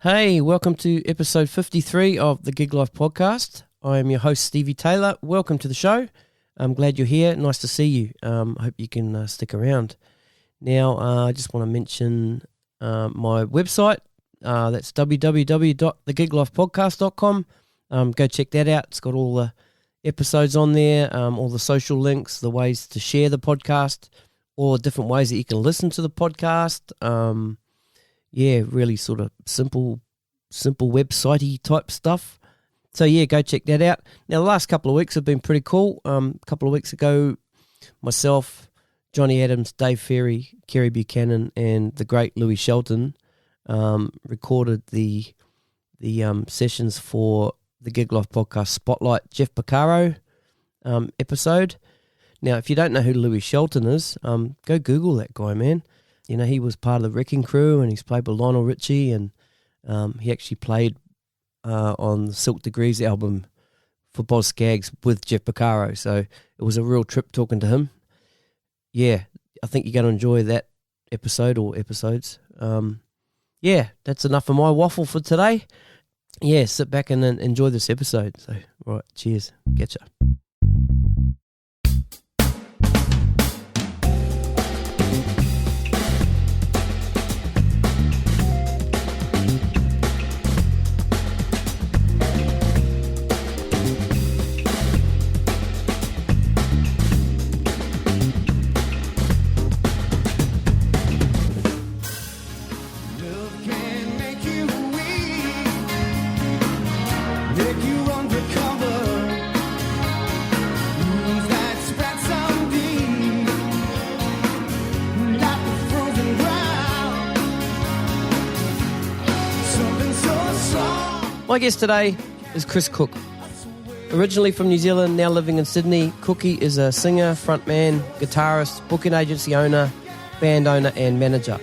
Hey, welcome to episode 53 of the Gig Life podcast. I am your host, Stevie Taylor. Welcome to the show. I'm glad you're here. Nice to see you. I hope you can stick around. Now, I just want to mention my website. That's www.thegiglifepodcast.com. Go check that out. It's got all the episodes on there, all the social links, the ways to share the podcast, all the different ways that you can listen to the podcast. Really sort of simple website-y type stuff. So, go check that out. Now, the last couple of weeks have been pretty cool. A couple of weeks ago, myself, Johnny Adams, Dave Ferry, Kerry Buchanan, and the great Louis Shelton recorded the sessions for the Gig Life podcast Spotlight Jeff Porcaro episode. Now, if you don't know who Louis Shelton is, go Google that guy, man. You know, he was part of the Wrecking Crew, and he's played with Lionel Richie, and he actually played on the Silk Degrees album for Boz Scaggs with Jeff Porcaro. So it was a real trip talking to him. Yeah, I think you're going to enjoy that episode or episodes. That's enough of my waffle for today. Yeah, sit back and enjoy this episode. So, right, cheers. Catch ya. My guest today is Chris Cooke. Originally from New Zealand, now living in Sydney, Cooke is a singer, frontman, guitarist, booking agency owner, band owner and manager.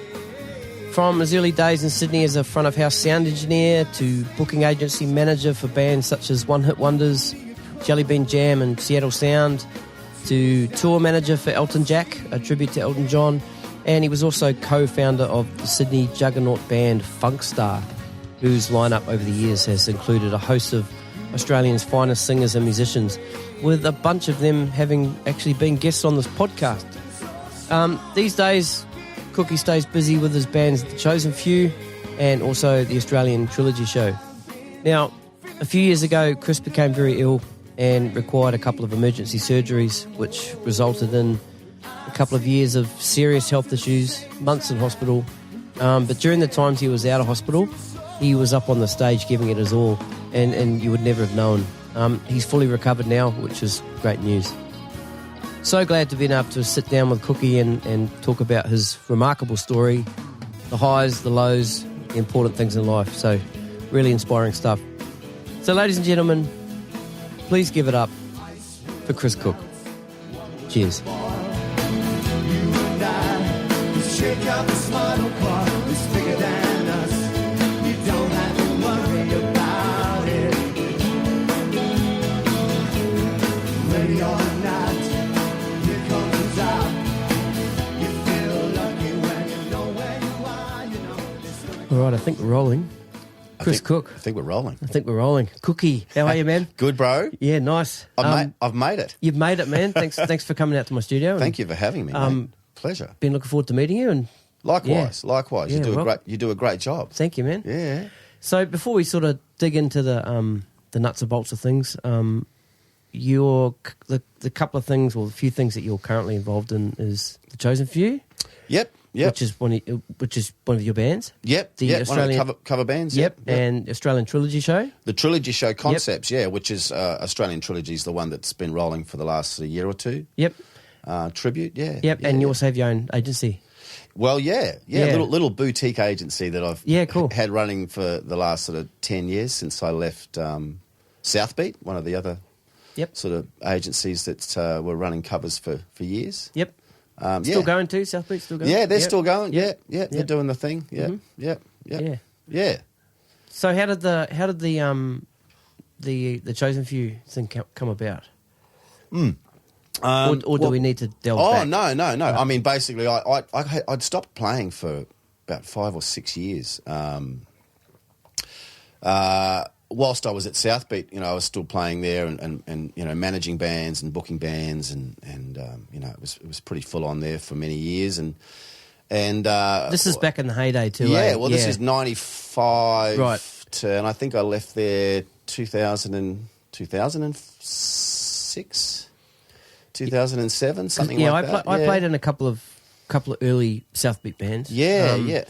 From his early days in Sydney as a front-of-house sound engineer to booking agency manager for bands such as One Hit Wonders, Jellybean Jam and Seattle Sound, to tour manager for Elton Jack, a tribute to Elton John, and he was also co-founder of the Sydney juggernaut band FunkStar, whose lineup over the years has included a host of Australia's finest singers and musicians, with a bunch of them having actually been guests on this podcast. These days, Cooke stays busy with his bands The Chosen Few and also the Australian Trilogy Show. Now, a few years ago, Chris became very ill and required a couple of emergency surgeries, which resulted in a couple of years of serious health issues, months in hospital. But during the times he was out of hospital, he was up on the stage giving it his all, and you would never have known. He's fully recovered now, which is great news. So glad to be able to sit down with Cooke and talk about his remarkable story, the highs, the lows, the important things in life. So really inspiring stuff. So ladies and gentlemen, please give it up for Chris Cooke. Cheers. All right, I think we're rolling. Chris Cooke. I think we're rolling. Cooke, how are you, man? Good, bro. Yeah, nice. I've made it. You've made it, man. Thanks for coming out to my studio. Thank you for having me, mate. Pleasure. Been looking forward to meeting you. And Likewise. Yeah, You do a great job. Thank you, man. Yeah. So before we sort of dig into the nuts and bolts of things, the couple of things or the few things that you're currently involved in is The Chosen Few. Yep. Which is one of your bands. Yep. The Australian one of the cover bands. Yep. And Australian Trilogy Show. The Trilogy Show Concepts, which is Australian Trilogy is the one that's been rolling for the last year or two. Yep. Tribute, yeah. Yep. And you also have your own agency. Well, yeah. Little boutique agency that I've had running for the last sort of 10 years since I left Southbeat, one of the other sort of agencies that were running covers for years. Yep. Still going too? Southbeat still going? Yeah, they're still going. Yeah, they're doing the thing. Yeah, yeah. So how did the Chosen Few thing come about? Or do we need to delve back? No. I mean, basically, I'd stopped playing for about 5 or 6 years. whilst I was at Southbeat, I was still playing there and managing bands and booking bands and it was pretty full on there for many years and this is back in the heyday too. Yeah, well, this is 95, right? And I think I left there 2006, 2007, something like that. I played in a couple of early Southbeat bands. Yeah.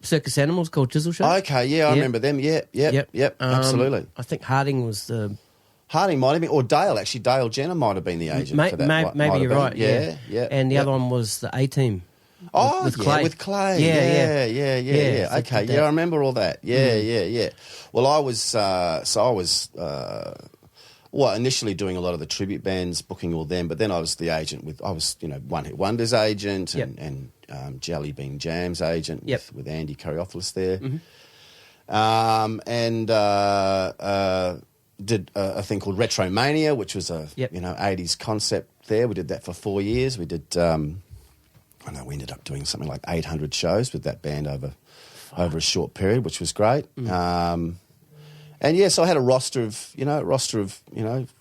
Circus Animals called Chisel Show. Okay, yeah, I remember them. Yep, absolutely. I think Harding was the... Harding might have been, or Dale, actually. Dale Jenner might have been the agent for that. Maybe you're right, yeah. And the other one was the A-Team. With Clay. With Clay. Yeah. Okay, I remember all that. Yeah. Well, I was... initially doing a lot of the tribute bands, booking all them, but then I was the agent I was One Hit Wonders agent and Jellybean Jam's agent with Andy Karyophilus there. Did a thing called Retromania, which was a 80s concept there. We did that for 4 years. We did, we ended up doing something like 800 shows with that band over a short period, which was great. So I had a roster of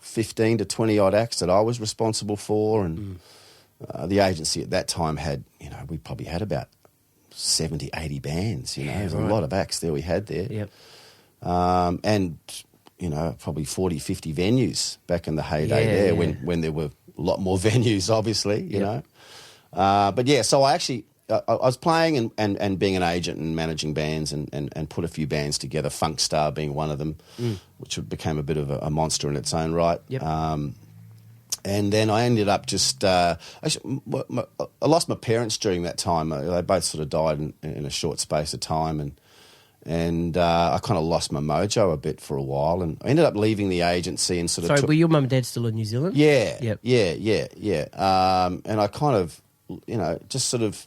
15 to 20 odd acts that I was responsible for, and the agency at that time had, we probably had about 70, 80 bands. There's a lot of acts there we had there. Yep. And probably 40, 50 venues back in the heyday there when there were a lot more venues, obviously. You know. So I actually. I was playing and being an agent and managing bands and put a few bands together, FunkStar being one of them, which became a bit of a monster in its own right. Yep. And then I ended up I lost my parents during that time. They both sort of died in a short space of time, and I kind of lost my mojo a bit for a while, and I ended up leaving the agency and sort of... Sorry, were your mum and dad still in New Zealand? Yeah. Yep. Yeah. And I kind of, just sort of...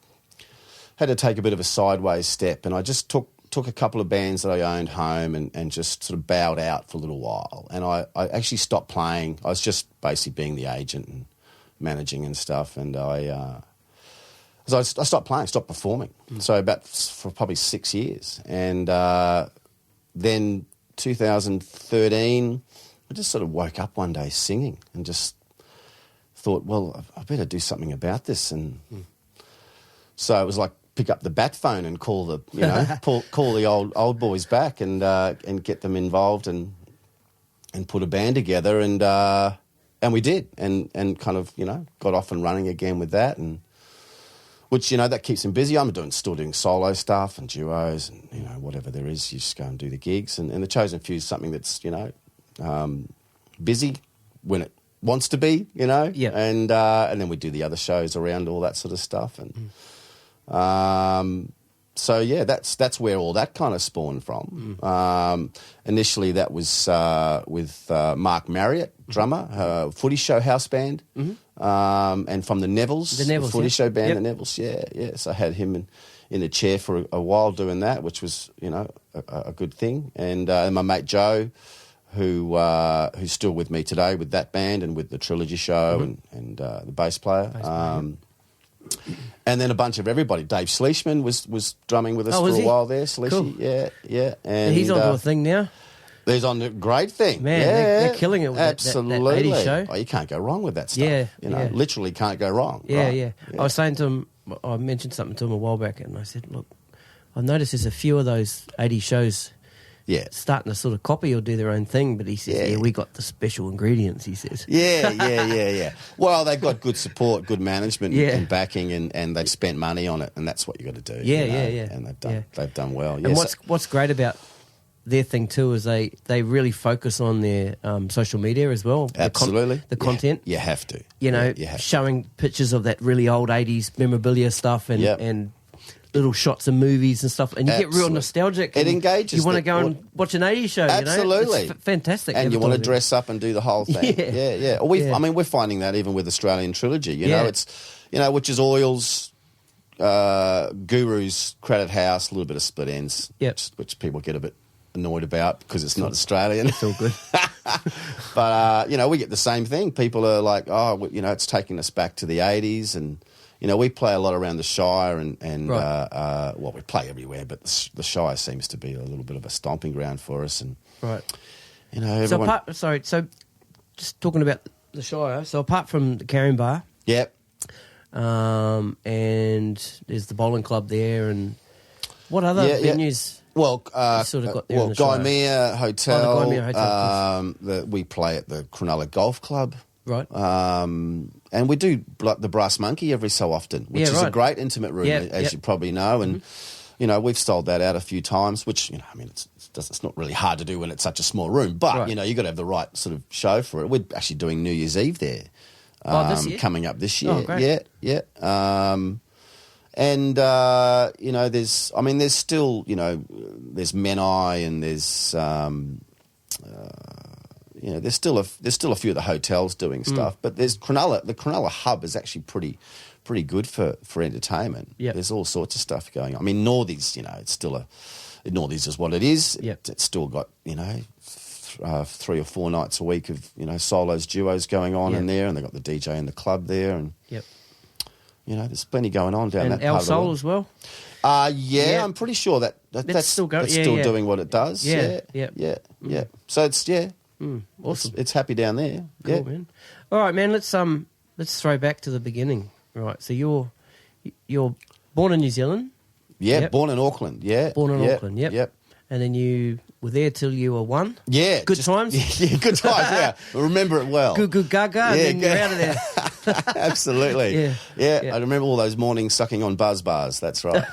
had to take a bit of a sideways step, and I just took a couple of bands that I owned home and just sort of bowed out for a little while. And I actually stopped playing. I was just basically being the agent and managing and stuff. And I stopped playing, stopped performing. So for probably 6 years. And then 2013, I just sort of woke up one day singing and just thought, well, I better do something about this. And so it was like, pick up the bat phone and call the call the old boys back and get them involved and put a band together and we did and kind of got off and running again with that, and which that keeps them busy. I'm still doing solo stuff and duos and whatever there is, you just go and do the gigs, and the Chosen Few is something that's busy when it wants to be, and then we do the other shows around all that sort of stuff and. That's where all that kind of spawned from. Initially, that was with Mark Marriott, drummer, Footy Show house band, and from the Nevilles, the Footy Show band, the Nevilles. Yeah. So I had him in a chair for a while doing that, which was a good thing. And my mate Joe, who's still with me today with that band and with the Trilogy Show and the bass player. And then a bunch of everybody. Dave Schleishman was drumming with us for a while there. Schleishy, cool. Yeah. And he's on a thing now. He's on a great thing. Man, they're killing it with absolutely. that 80s show. Oh, you can't go wrong with that stuff. Literally can't go wrong. Yeah. I was saying to him, I mentioned something to him a while back, and I said, look, I noticed there's a few of those 80s shows starting to sort of copy or do their own thing, but he says, we got the special ingredients, he says. Yeah. Well, they've got good support, good management and backing, and they've spent money on it, and that's what you got to do. Yeah. And they've done well. And what's great about their thing too is they really focus on their social media as well. Absolutely. The content. You have to. Showing pictures of that really old 80s memorabilia stuff and little shots of movies and stuff, and you get real nostalgic. It engages. You want to go and watch an 80s show. Absolutely, it's fantastic. And you want to dress up and do the whole thing. Yeah. I mean, we're finding that even with Australian Trilogy. It's which is Oils, Guru's, Credit House, a little bit of Split Ends, which people get a bit annoyed about because it's not Australian. It's all good. But we get the same thing. People are like, it's taking us back to the 80s, and we play a lot around the Shire and well, we play everywhere, but the Shire seems to be a little bit of a stomping ground for us. And right, everyone... So just talking about the Shire. So apart from the Carrying Bar, yep, and there's the bowling club there, and what other venues? Yeah. Well, sort of got there in the Gaimea Hotel. The Gaimea Hotel. We play at the Cronulla Golf Club. Right. And we do the Brass Monkey every so often, which is a great intimate room, as you probably know. And, we've sold that out a few times, which, it's not really hard to do when it's such a small room. But, you've got to have the right sort of show for it. We're actually doing New Year's Eve there. This year? Coming up this year. Oh, great. Yeah. And, there's still, there's Menai and there's, there's still a few of the hotels doing stuff, but there's Cronulla. The Cronulla hub is actually pretty good for entertainment. Yep. There's all sorts of stuff going on. I mean, Northies, it's still Northies is what it is. Yep. It's still got 3 or 4 nights a week of solos, duos going on in there, and they've got the DJ in the club there, and there's plenty going on down that part of the world. as well. I'm pretty sure that's still going. That's still doing what it does. Yeah. So it's awesome. It's happy down there. Cool, man. All right, man. Let's throw back to the beginning. Right. So you're born in New Zealand. Yeah, yep. Born in Auckland. Yeah, born in Auckland. Yep. And then you were there till you were 1. Yeah, good times. Yeah, good times. Yeah, I remember it well. Good gaga. And then you're out of there. Absolutely. Yeah. I remember all those mornings sucking on Buzz Bars. That's right.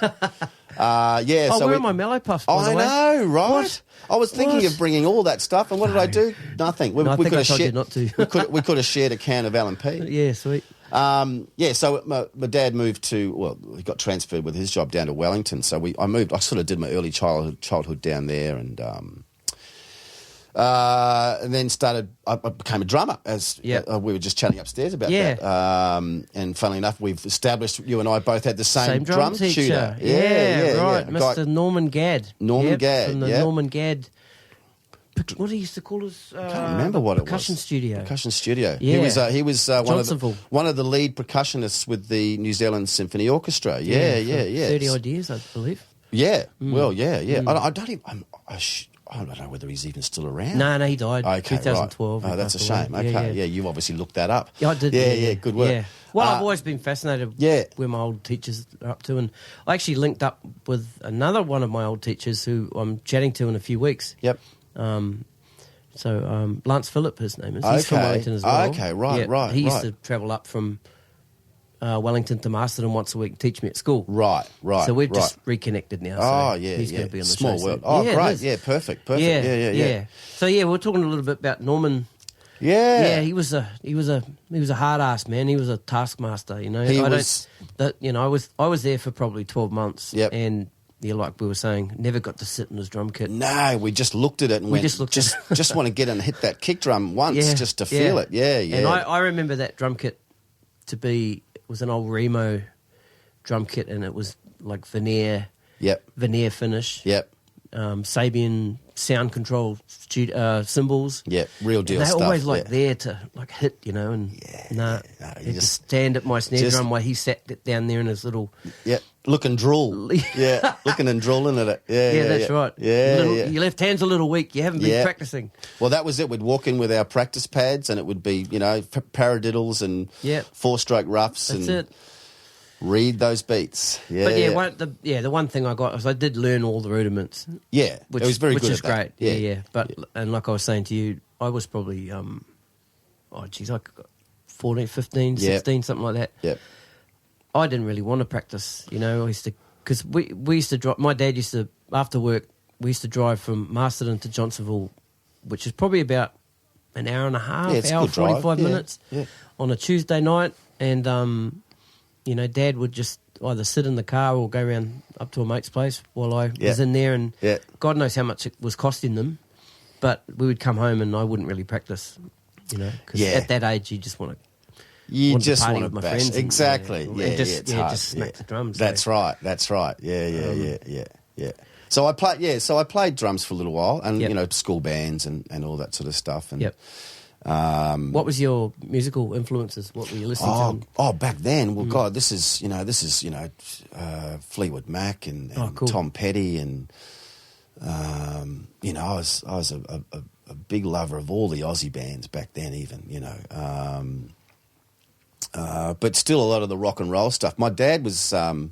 So where are my Mellow Puffs? By the way? I know, right? What? I was thinking of bringing all that stuff, and what did I do? Nothing. I think I told you not to. we could have shared a can of L&P. Yeah, sweet. So my dad moved he got transferred with his job down to Wellington. So I moved. I sort of did my early childhood down there, and then I became a drummer. As we were just chatting upstairs about that. And funnily enough, we've established you and I both had the same drum tutor. Yeah, right, Mr. Norman Gadd. Gadd, from the Norman Gadd. What he used to call us? I can't remember what it was. Percussion studio. Percussion studio. Yeah. He was one of the lead percussions with the New Zealand Symphony Orchestra. Yeah. 30 odd years, I believe. Yeah. Well, yeah. I don't know whether he's even still around. No, he died. Okay, 2012. Right. Oh, that's a shame. Okay, yeah, you obviously looked that up. Yeah, I did. Yeah, good work. Yeah. Well, I've always been fascinated where my old teachers are up to, and I actually linked up with another one of my old teachers who I'm chatting to in a few weeks. Yep. Lance Phillip, his name is. He's from Wellington as well. Okay, right. He used to travel up from Wellington to Masterton once a week and teach me at school. Right. So we've just reconnected now. So he's going to be on the Small show world. soon. Oh, great. Yeah, perfect. Yeah. So we're talking a little bit about Norman. Yeah. He was a hard ass man. He was a taskmaster. I was there for probably 12 months. Yep. And like we were saying, never got to sit in his drum kit. No, we just looked at it and just want to get and hit that kick drum once just to feel it. Yeah. And I remember that drum kit it was an old Remo drum kit, and it was like veneer finish. Yep. Sabian sound control cymbals. Yeah, real deal and stuff. They're always there to hit, and you just stand at my snare drum while he sat down there in his little look and drool. Looking and drooling at it. Yeah, that's right. Your left hand's a little weak. You haven't been practicing. Well, that was it. We'd walk in with our practice pads, and it would be paradiddles and 4-stroke roughs. That's and it. Read those beats. But the one thing I got was I did learn all the rudiments. Yeah, it was very good. Which is great. Yeah. Yeah. But and like I was saying to you, I was probably 14, 15, 16, something like that. Yeah. I didn't really want to practice, I used to, because we used to drive, my dad used to, after work, we used to drive from Masterton to Johnsonville, which is probably about an hour and a half, hour, 45 minutes on a Tuesday night. And, Dad would just either sit in the car or go around up to a mate's place while I was in there. And God knows how much it was costing them. But we would come home and I wouldn't really practice, because at that age you just want to. You just want to my bash. friends exactly. Just smack the drums. That's right. Yeah. So I played drums for a little while, and school bands and all that sort of stuff. And What was your musical influences? What were you listening to? Oh, back then, well, God, this is Fleetwood Mac and cool. Tom Petty, and I was a big lover of all the Aussie bands back then, even but still a lot of the rock and roll stuff. My dad was my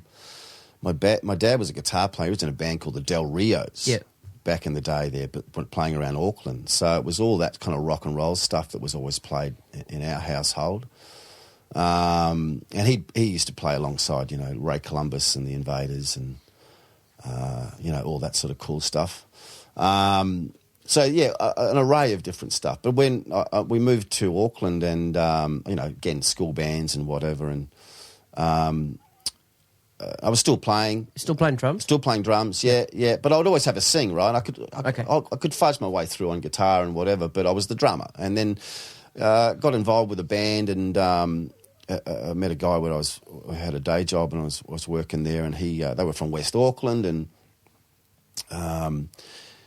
dad was a guitar player. He was in a band called the Del Rios. Yeah. Back in the day there, but playing around Auckland. So it was all that kind of rock and roll stuff that was always played in our household. And he used to play alongside, Ray Columbus and the Invaders and, all that sort of cool stuff. So, yeah, an array of different stuff. But when we moved to Auckland and, again, school bands and whatever, and I was still playing. Still playing drums? Still playing drums, yeah. But I would always have a sing, right? I could fudge my way through on guitar and whatever, but I was the drummer. And then got involved with a band, and I met a guy where I had a day job, and I was working there, and they were from West Auckland, and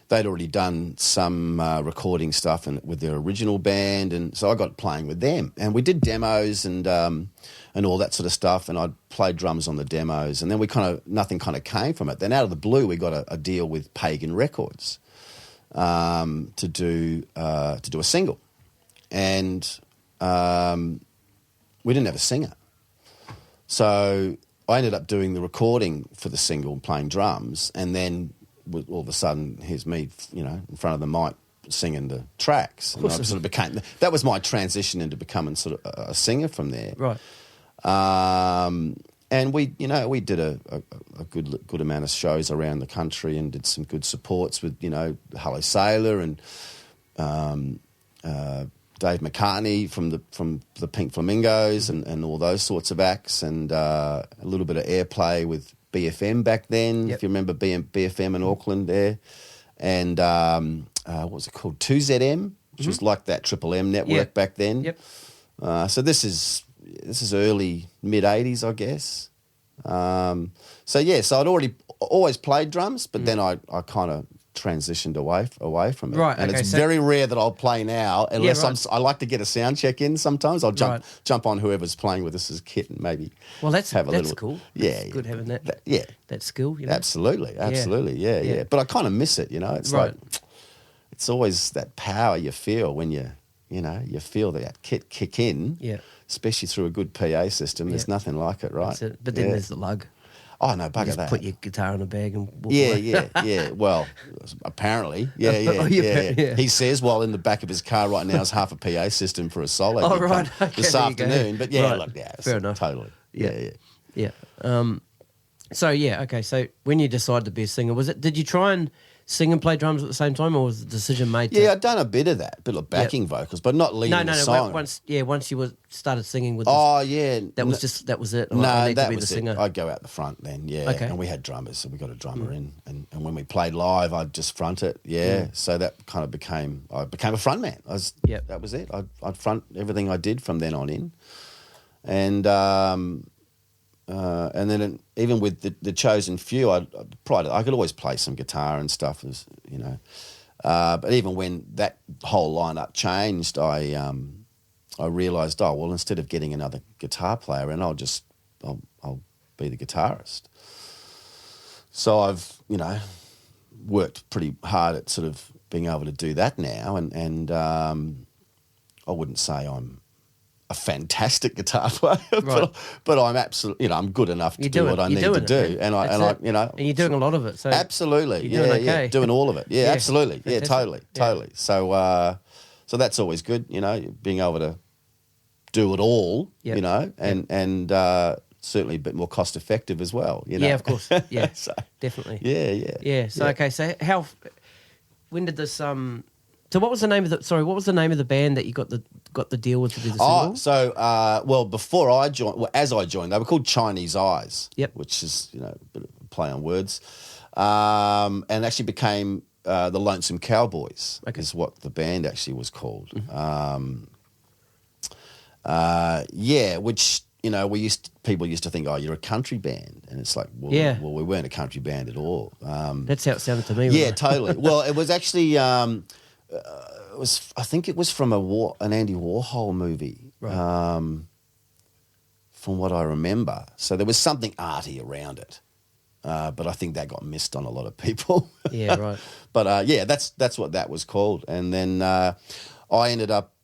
they'd already done some recording stuff with their original band, and so I got playing with them, and we did demos and all that sort of stuff, and I'd play drums on the demos, and then nothing came from it. Then out of the blue, we got a deal with Pagan Records to do a single, and we didn't have a singer, so I ended up doing the recording for the single and playing drums, and then all of a sudden, here's me, in front of the mic singing the tracks. And I sort of became, that was my transition into becoming sort of a singer from there. Right. And we did a good amount of shows around the country and did some good supports with, Hello Sailor and Dave McCartney from the Pink Flamingos and all those sorts of acts, and a little bit of airplay with BFM back then, if you remember BFM in Auckland there, and what was it called, 2ZM, which was like that Triple M network back then. Yep. So this is early mid '80s, I guess. So I'd always played drums, but then I kind of transitioned away from it. Right, and it's very rare that I'll play now unless I like to get a sound check in. Sometimes I'll jump on whoever's playing with us as kit and maybe that's little, cool. It's good having that that skill. Absolutely, yeah. But I kind of miss it. It's like it's always that power you feel when you feel that kit kick in. Yeah. Especially through a good PA system. There's nothing like it, right? That's it. But then there's the lug. Oh, no, bugger just that. Put your guitar in a bag and walk away. Yeah. Well, apparently. Yeah. He says, while in the back of his car right now is half a PA system for a solo. Oh, right. Okay, this afternoon. But fair enough. Totally. Yeah. So when you decided to be a singer, did you try and sing and play drums at the same time, or was the decision made to... Yeah, I'd done a bit of that, a bit of backing vocals, but not leading the song. Once you started singing with that was it? That was it. I'd go out the front then, Okay. And we had drummers, so we got a drummer in, and when we played live, I'd just front it, so that kind of I became a front man. That was it. I'd front everything I did from then on in. And then even with the chosen few, I could always play some guitar and stuff, but even when that whole lineup changed, I realised, instead of getting another guitar player in, I'll be the guitarist. So I've worked pretty hard at sort of being able to do that now, and I wouldn't say I'm a fantastic guitar player, but I'm absolutely, I'm good enough to do what I need to do, and you're doing a lot of it. So absolutely, doing all of it, absolutely, fantastic. Totally. So that's always good, being able to do it all, and certainly a bit more cost effective as well, Yeah, of course, so, definitely, yeah. So okay, so when did this So what was the name of the band that you got the deal with to do the single? So before I joined, as I joined, they were called Chinese Eyes. Yep. Which is a bit of a play on words, and actually became the Lonesome Cowboys. Okay. Is what the band actually was called. Mm-hmm. Which people used to think, you're a country band, and it's like, well, we weren't a country band at all. That's how it sounded to me. Yeah, totally. Well, it was actually. I think it was from an Andy Warhol movie, right. From what I remember. So there was something arty around it, but I think that got missed on a lot of people. Yeah, right. But that's what that was called. And then I ended up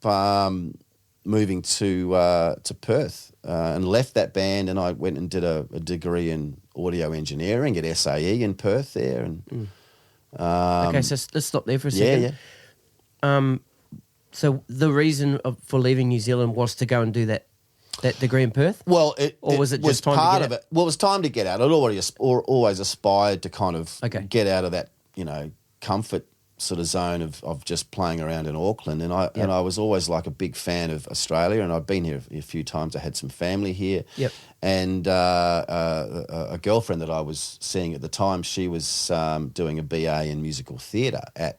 moving to Perth and left that band, and I went and did a degree in audio engineering at SAE in Perth there. And okay, so let's stop there for a second. Yeah. So the reason for leaving New Zealand was to go and do that degree in Perth? Well, was it just time part to of get it? Well, it was time to get out. I'd always aspired to kind of get out of that, comfort sort of zone of just playing around in Auckland. And I was always like a big fan of Australia, and I'd been here a few times. I had some family here. Yep. And a girlfriend that I was seeing at the time, she was doing a BA in musical theatre at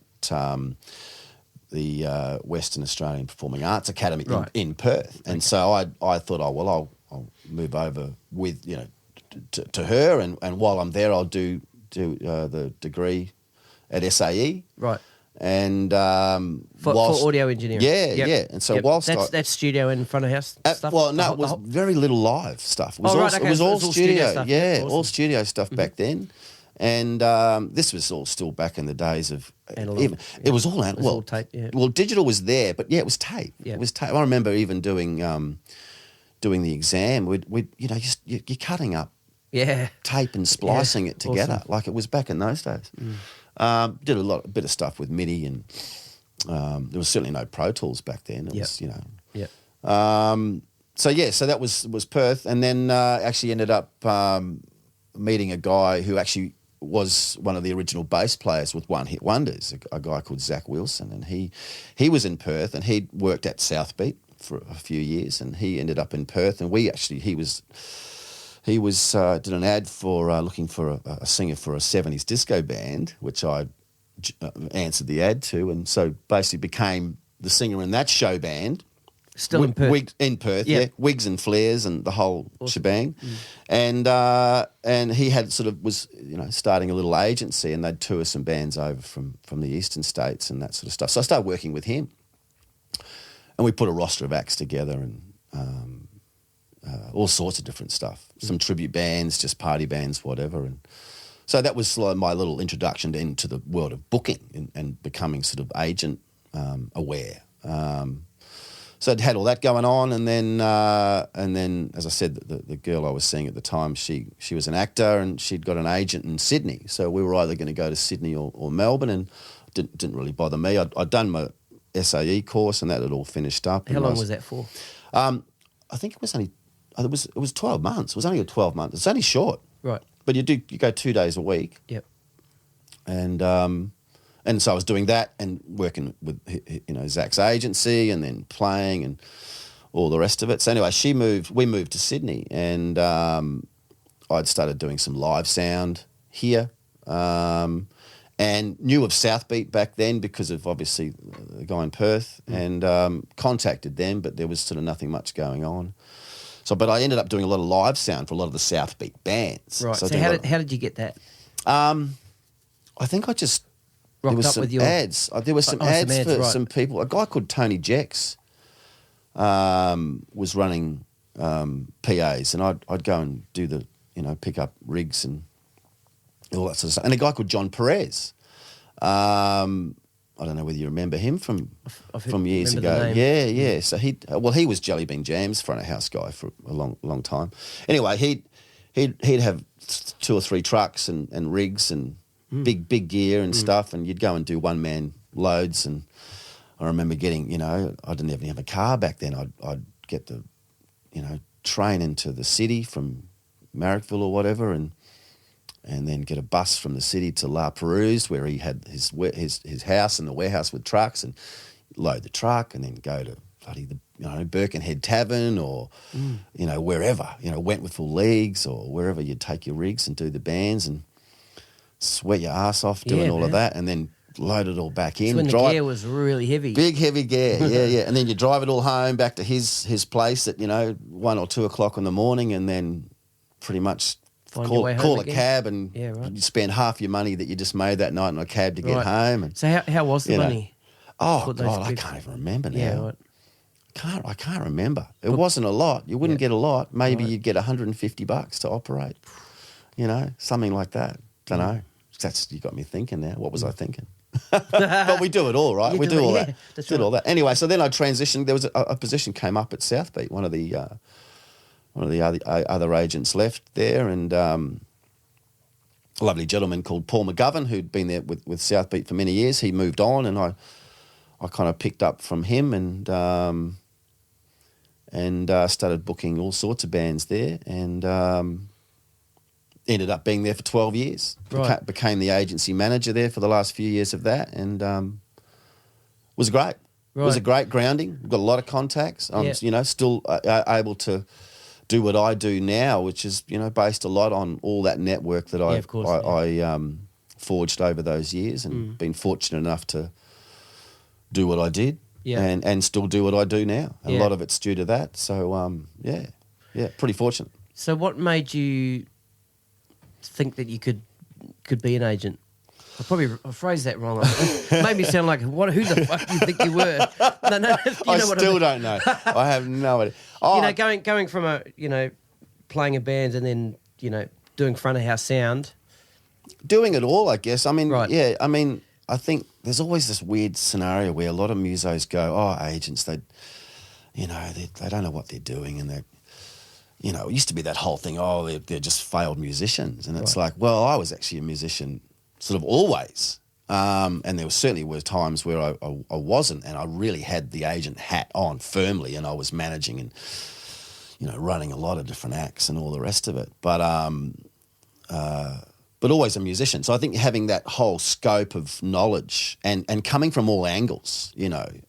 the Western Australian Performing Arts Academy in Perth. And so I thought, I'll move over with, to her, and while I'm there, I'll do the degree at SAE. Right. And for audio engineering. Yeah. And so whilst that's studio and front of house stuff? Well, no, it was very little live stuff. It was all studio stuff. Yeah, awesome. All studio stuff back then. And this was all still back in the days of analog. It was all all tape. Yeah. Well, digital was there, but it was tape. Yeah. It was tape. I remember even doing the exam. You're cutting up tape and splicing it together like it was back in those days. Did a bit of stuff with MIDI, and there was certainly no Pro Tools back then. It was so that was Perth, and then actually ended up meeting a guy who actually was one of the original bass players with One Hit Wonders, a guy called Zach Wilson, and he was in Perth, and he'd worked at Southbeat for a few years, and he ended up in Perth, and he was did an ad for looking for a singer for a 70s disco band, which I answered the ad to, and so basically became the singer in that show band. Still in Perth? In Perth, yeah. Wigs and flares and the whole shebang. And he had was starting a little agency, and they'd tour some bands over from the eastern states and that sort of stuff. So I started working with him, and we put a roster of acts together, and all sorts of different stuff. Some tribute bands, just party bands, whatever. And so that was my little introduction into the world of booking and becoming sort of agent aware. So I'd had all that going on, and then, as I said, the girl I was seeing at the time, she was an actor, and she'd got an agent in Sydney. So we were either going to go to Sydney or Melbourne, and didn't really bother me. I'd done my SAE course, and that had all finished up. How long was that for? I think it was only it was 12 months. It was only a 12 months. It's only short, right? But you go 2 days a week. Yep. And so I was doing that and working with Zach's agency, and then playing and all the rest of it. So anyway, we moved to Sydney, and I'd started doing some live sound here, and knew of Southbeat back then because of obviously the guy in Perth, and contacted them, but there was sort of nothing much going on. So, but I ended up doing a lot of live sound for a lot of the Southbeat bands. Right. So how did you get that? I think I just... Rocked there was up some with your... ads. There was some ads for some people. A guy called Tony Jex was running PAs, and I'd go and do the, pick up rigs and all that sort of stuff. And a guy called John Perez. I don't know whether you remember him from years ago. Yeah. So he was Jellybean Jam's front of house guy for a long time. Anyway, he'd have 2 or 3 trucks and rigs and big gear and stuff, and you'd go and do one-man loads. And I remember getting, I didn't even have a car back then. I'd get the, train into the city from Marrickville or whatever, and then get a bus from the city to La Perouse, where he had his house and the warehouse with trucks, and load the truck and then go to Birkenhead Tavern or, wherever, Wentworthville Leagues or wherever you'd take your rigs and do the bands and sweat your ass off doing all of that, and then load it all back in. When the gear was really heavy. Big, heavy gear, yeah. And then you drive it all home back to his place at, 1 or 2 o'clock in the morning, and then pretty much call a cab, and you spend half your money that you just made that night on a cab to get home. And, so how was the money? Oh, God, I can't even remember now. Yeah, right. I can't remember. It wasn't a lot. You wouldn't get a lot. Maybe you'd get $150 to operate, something like that. Don't know. You got me thinking now. What was I thinking? But we do it all, right? We do all that. Did all that. Anyway, so then I transitioned. There was a position came up at South Beat. One of the other agents left there, and a lovely gentleman called Paul McGovern, who'd been there with South Beat for many years. He moved on, and I kind of picked up from him and started booking all sorts of bands there, and ended up being there for 12 years. Right. Became the agency manager there for the last few years of that, and was great. Right. It was a great grounding. Got a lot of contacts. I'm still able to do what I do now, which is based a lot on all that network that I forged over those years, and been fortunate enough to do what I did, and still do what I do now. And a lot of it's due to that. So pretty fortunate. So what made you think that you could be an agent? I phrased that wrong. It made me sound like, who the fuck do you think you were? No, I still don't know. I have no idea. Going from playing a band and then, doing front of house sound. Doing it all, I guess. I mean, right. I think there's always this weird scenario where a lot of musos go, agents, they don't know what they're doing, and they, it used to be that whole thing, they're just failed musicians. And it's like, well, I was actually a musician sort of always. And there certainly were times where I wasn't, and I really had the agent hat on firmly, and I was managing and, running a lot of different acts and all the rest of it. But always a musician. So I think having that whole scope of knowledge and coming from all angles,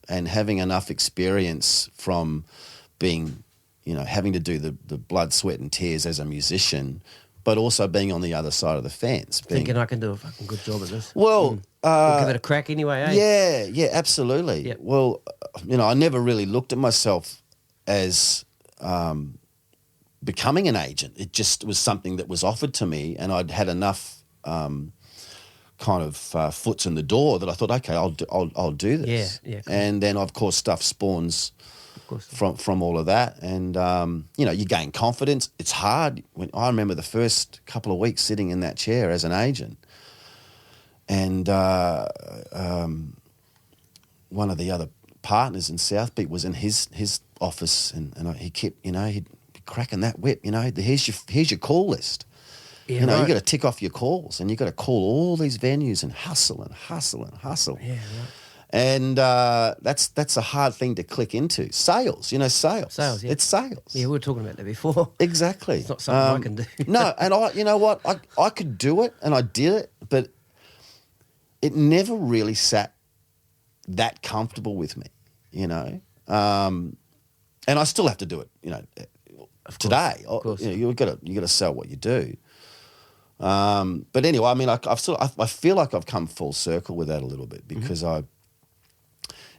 and having enough experience from being, having to do the blood, sweat and tears as a musician, but also being on the other side of the fence. Thinking I can do a fucking good job at this. Well... we'll give it a crack anyway, eh? Yeah, absolutely. Yep. Well, I never really looked at myself as becoming an agent. It just was something that was offered to me, and I'd had enough foots in the door that I thought, okay, I'll do this. Yeah. Cool. And then, of course, stuff spawns from all of that, and you gain confidence. It's hard. I remember the first couple of weeks sitting in that chair as an agent, and one of the other partners in South Beat was in his office, and he kept, he'd be cracking that whip. Here's your call list. Yeah, you got to tick off your calls, and you got to call all these venues and hustle and hustle and hustle. Yeah, right. And that's a hard thing to click into. Sales, sales. Sales, yeah. It's sales. Yeah, we were talking about that before. Exactly. It's not something I can do. No, and I could do it, and I did it, but it never really sat that comfortable with me, and I still have to do it, today. Of course. You've got to sell what you do. But anyway, I feel like I've come full circle with that a little bit, because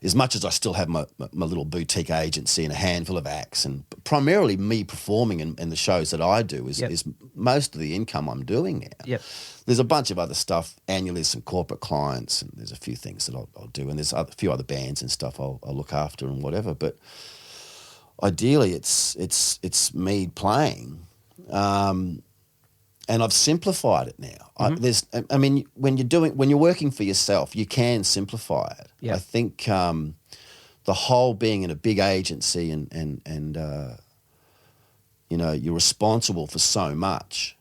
as much as I still have my little boutique agency and a handful of acts, and primarily me performing in the shows that I do is most of the income I'm doing now. Yep. There's a bunch of other stuff, annually, some corporate clients, and there's a few things that I'll do, and there's a few other bands and stuff I'll look after and whatever. But ideally, it's me playing, and I've simplified it now. When you're working for yourself, you can simplify it. Yep. I think the whole being in a big agency and you're responsible for so much.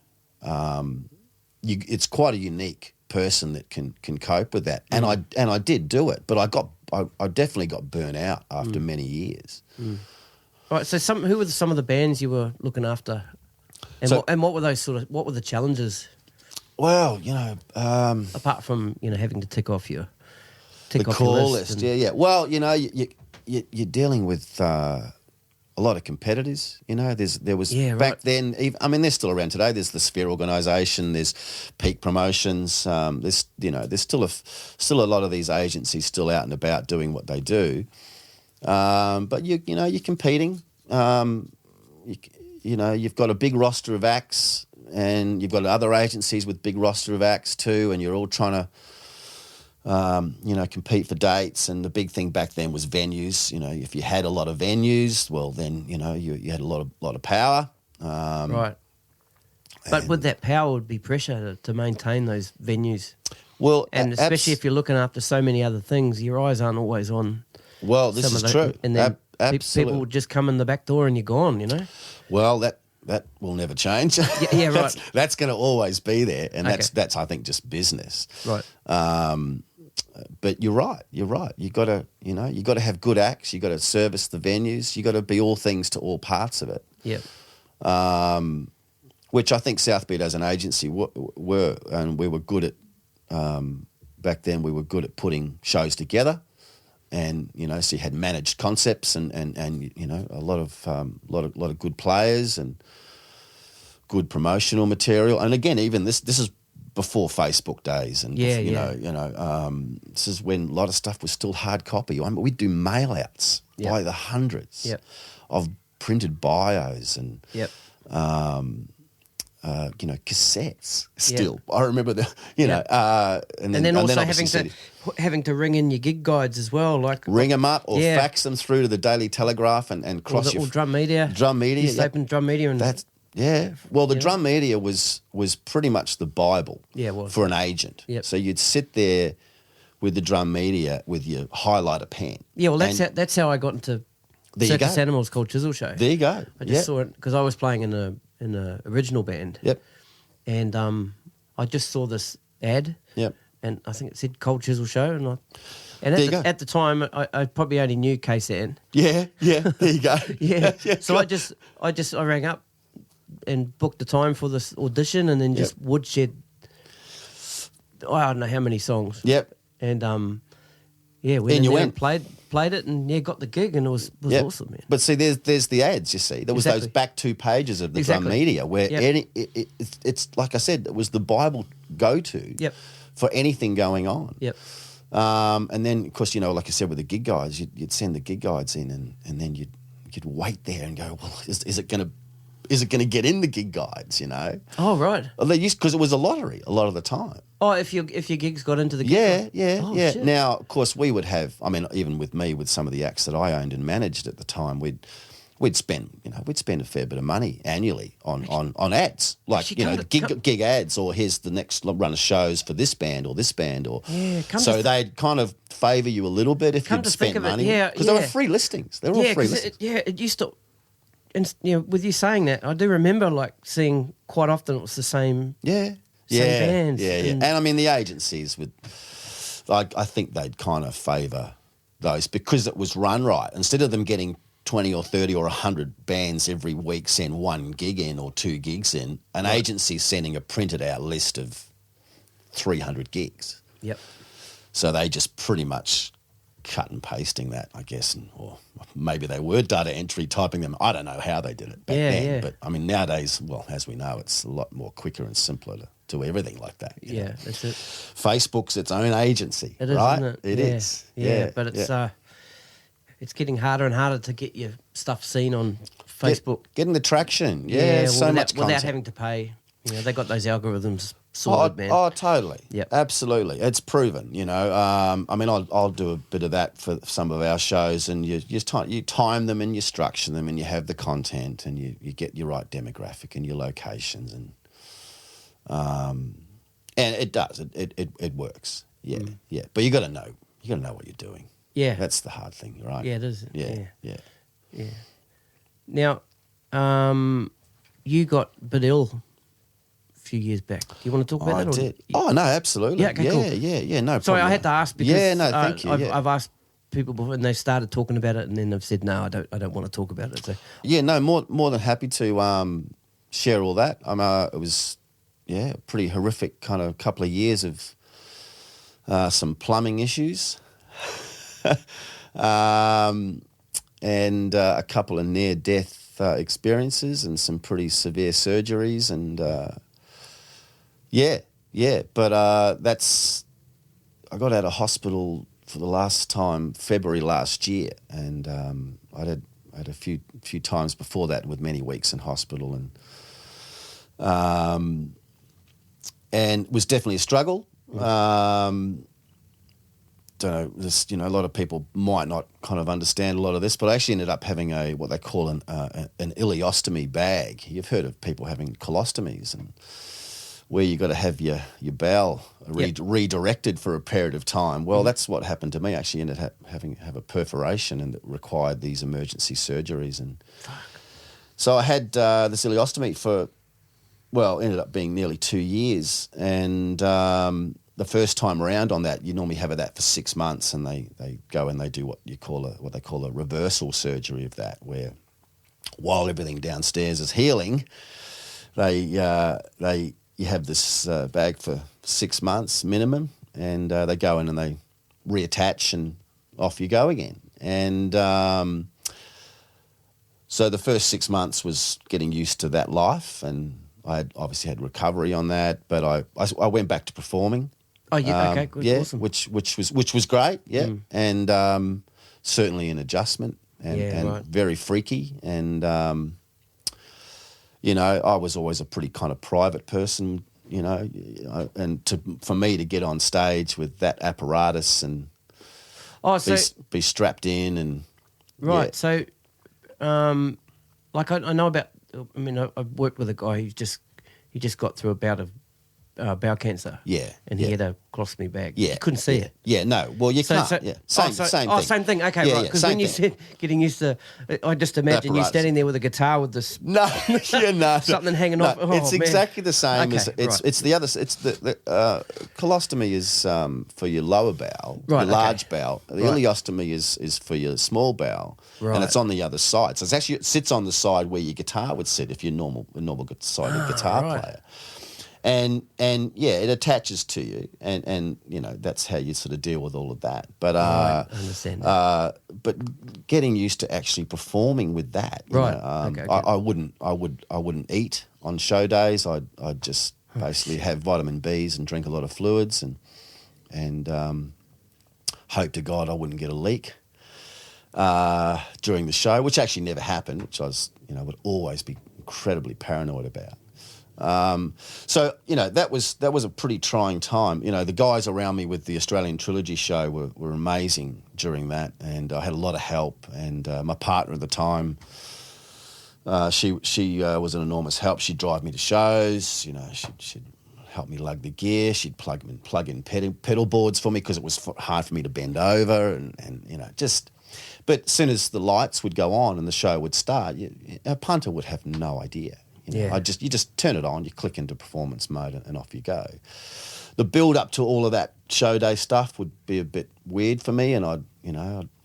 It's quite a unique person that can cope with that, and I did do it, but I definitely got burnt out after many years. All right, so who were some of the bands you were looking after, and what were what were the challenges? Well, apart from having to tick off your call list, yeah. Well, you're dealing with a lot of competitors. There was back then. They're still around today. There's the Sphere organisation. There's Peak Promotions. There's still a lot of these agencies still out and about doing what they do. But you're competing. You've got a big roster of acts, and you've got other agencies with big roster of acts too, and you're all trying compete for dates. And the big thing back then was venues. If you had a lot of venues, well, then, you had a lot of power. Right. But with that power would be pressure to maintain those venues. Well, and especially if you're looking after so many other things, your eyes aren't always on. Well, this is true. And then people would just come in the back door and you're gone, Well, that will never change. Yeah, right. That's going to always be there, and that's I think just business. Right. But you're right. You got to have good acts. You got to service the venues. You got to be all things to all parts of it. Yeah. Which I think Southbeat as an agency were, and we were good at. Back then, we were good at putting shows together, and so you had managed concepts and a lot of good players and good promotional material. And again, even this is before Facebook days, and this is when a lot of stuff was still hard copy. I mean, we'd do mail outs by the hundreds of printed bios and cassettes still. I remember and then also having to ring in your gig guides as well, like ring them up or fax them through to the Daily Telegraph and cross or drum media. You open drum media and that's Well, the drum media was pretty much the Bible for an agent. Yep. So you'd sit there with the drum media with your highlighter pen. Yeah, well, that's how I got into Circus Animals called Chisel Show. There you go. I just saw it because I was playing in a original band. Yep. And I just saw this ad. Yep. And I think it said Cold Chisel Show, at the time I probably only knew KSAN. Yeah. There you go. Yeah. So I rang up and booked the time for this audition, and then just woodshed. I don't know how many songs. Yep. And went played it, and got the gig, and it was awesome, man. But see, there's the ads. You see, there was those back 2 pages of the drum media where it's like I said, it was the Bible go-to for anything going on. Yep. And then, of course, like I said, with the gig guides, you'd send the gig guides in, and then you'd wait there and go, well, is it going to get in the gig guides? Oh, right. Because it was a lottery a lot of the time. Oh, if your gigs got into the gig. Yeah. Shit. Now, of course, we would have. I mean, even with me, with some of the acts that I owned and managed at the time, we'd spend a fair bit of money annually on ads, like gig ads, or here's the next run of shows for this band or so they'd kind of favour you a little bit if you'd spent money, because they were free listings. They were all free listings. It used to. And with you saying that, I do remember seeing quite often it was the same. Bands. And I mean the agencies would, I think they'd kind of favour those because it was run right. Instead of them getting 20 or 30 or 100 bands every week send 1 gig in or 2 gigs in, an agency sending a printed out list of 300 gigs. Yep. So they just pretty much cut and pasting that, I guess, or maybe they were data entry typing them. I don't know how they did it back then, but I mean nowadays, well, as we know, it's a lot more quicker and simpler to do everything like that. You know? That's it. Facebook's its own agency, it is, right? Isn't it? It is. Yeah, but it's getting harder and harder to get your stuff seen on Facebook. Getting the traction, much content. Without having to pay. They got those algorithms sorted, man. Oh, totally. Yep. Absolutely. It's proven, I mean, I'll do a bit of that for some of our shows, and you time them and you structure them and you have the content and you get your right demographic and your locations and it does. It works. Yeah. Mm. Yeah. But you got to know what you're doing. Yeah. That's the hard thing, right? Yeah, it is. Yeah. Now, you got a bit ill a few years back. Do you want to talk about that? I did. Oh, no, absolutely. Yeah, okay, cool. Yeah, no problem. Sorry, I had to ask because thank you. I've asked people before and they've started talking about it and then they've said, no, I don't want to talk about it. So. Yeah, no, more than happy to share all that. It was, a pretty horrific kind of couple of years of some plumbing issues. And a couple of near-death experiences and some pretty severe surgeries and but I got out of hospital for the last time February last year, and I had a few times before that with many weeks in hospital, and it was definitely a struggle. don't know, this, a lot of people might not kind of understand a lot of this, but I actually ended up having what they call an ileostomy bag. You've heard of people having colostomies, and where you got to have your bowel redirected for a period of time. Well, that's what happened to me. I actually ended up having a perforation, and it required these emergency surgeries. And so I had this ileostomy for, ended up being nearly 2 years. And the first time around on that, you normally have that for 6 months, and they go and they do what they call a reversal surgery of that, where while everything downstairs is healing, you have this bag for 6 months minimum, and they go in and they reattach, and off you go again. And so the first 6 months was getting used to that life, and I obviously had recovery on that, but I went back to performing. Oh yeah, okay, good, awesome. Which was great, and certainly an adjustment, and very freaky, and I was always a pretty kind of private person, and for me to get on stage with that apparatus and be strapped in and So, I know about. I mean, I've worked with a guy who just got through a bout of bowel cancer. Yeah. And he had a colostomy bag. Yeah. You couldn't see it. Yeah, no. Well, you can't. Same thing. Oh, same thing. Okay, right. Because when you said getting used to, I just imagine you standing there with a guitar with this. No, something hanging off. Oh, it's exactly the same okay, as it's the other. It's the colostomy is for your lower bowel, your large bowel. The ileostomy is for your small bowel, and it's on the other side. So it sits on the side where your guitar would sit if you're a normal sided guitar player. And it attaches to you, and that's how you sort of deal with all of that. But I understand. But getting used to actually performing with that, I wouldn't eat on show days. I'd just basically have vitamin Bs and drink a lot of fluids, and hope to God I wouldn't get a leak during the show, which actually never happened, which I was would always be incredibly paranoid about. So that was a pretty trying time. The guys around me with the Australian Trilogy Show were amazing during that, and I had a lot of help. And my partner at the time, she was an enormous help. She'd drive me to shows. She'd help me lug the gear. She'd plug in pedal boards for me because it was hard for me to bend over, and just. But as soon as the lights would go on and the show would start, a punter would have no idea. You just turn it on, you click into performance mode, and off you go. The build up to all of that show day stuff would be a bit weird for me, and I'd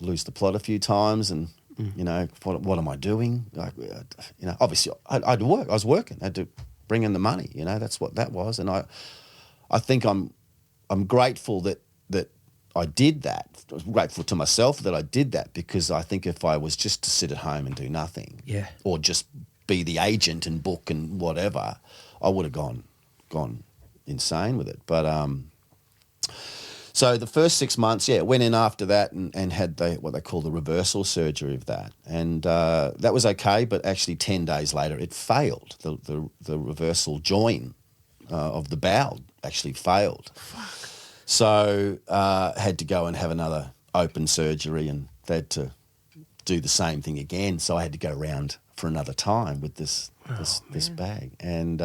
lose the plot a few times, and what am I doing? Obviously I'd work. I was working. I had to bring in the money. That's what that was, and I think I'm grateful that I did that. I was grateful to myself that I did that, because I think if I was just to sit at home and do nothing, or just be the agent and book and whatever, I would have gone insane with it. But so the first 6 months, went in after that and had what they call the reversal surgery of that, and that was okay. But actually, 10 days later, it failed. The reversal join of the bowel actually failed. Fuck. So had to go and have another open surgery, and they had to do the same thing again. So I had to go around for another time with this bag, and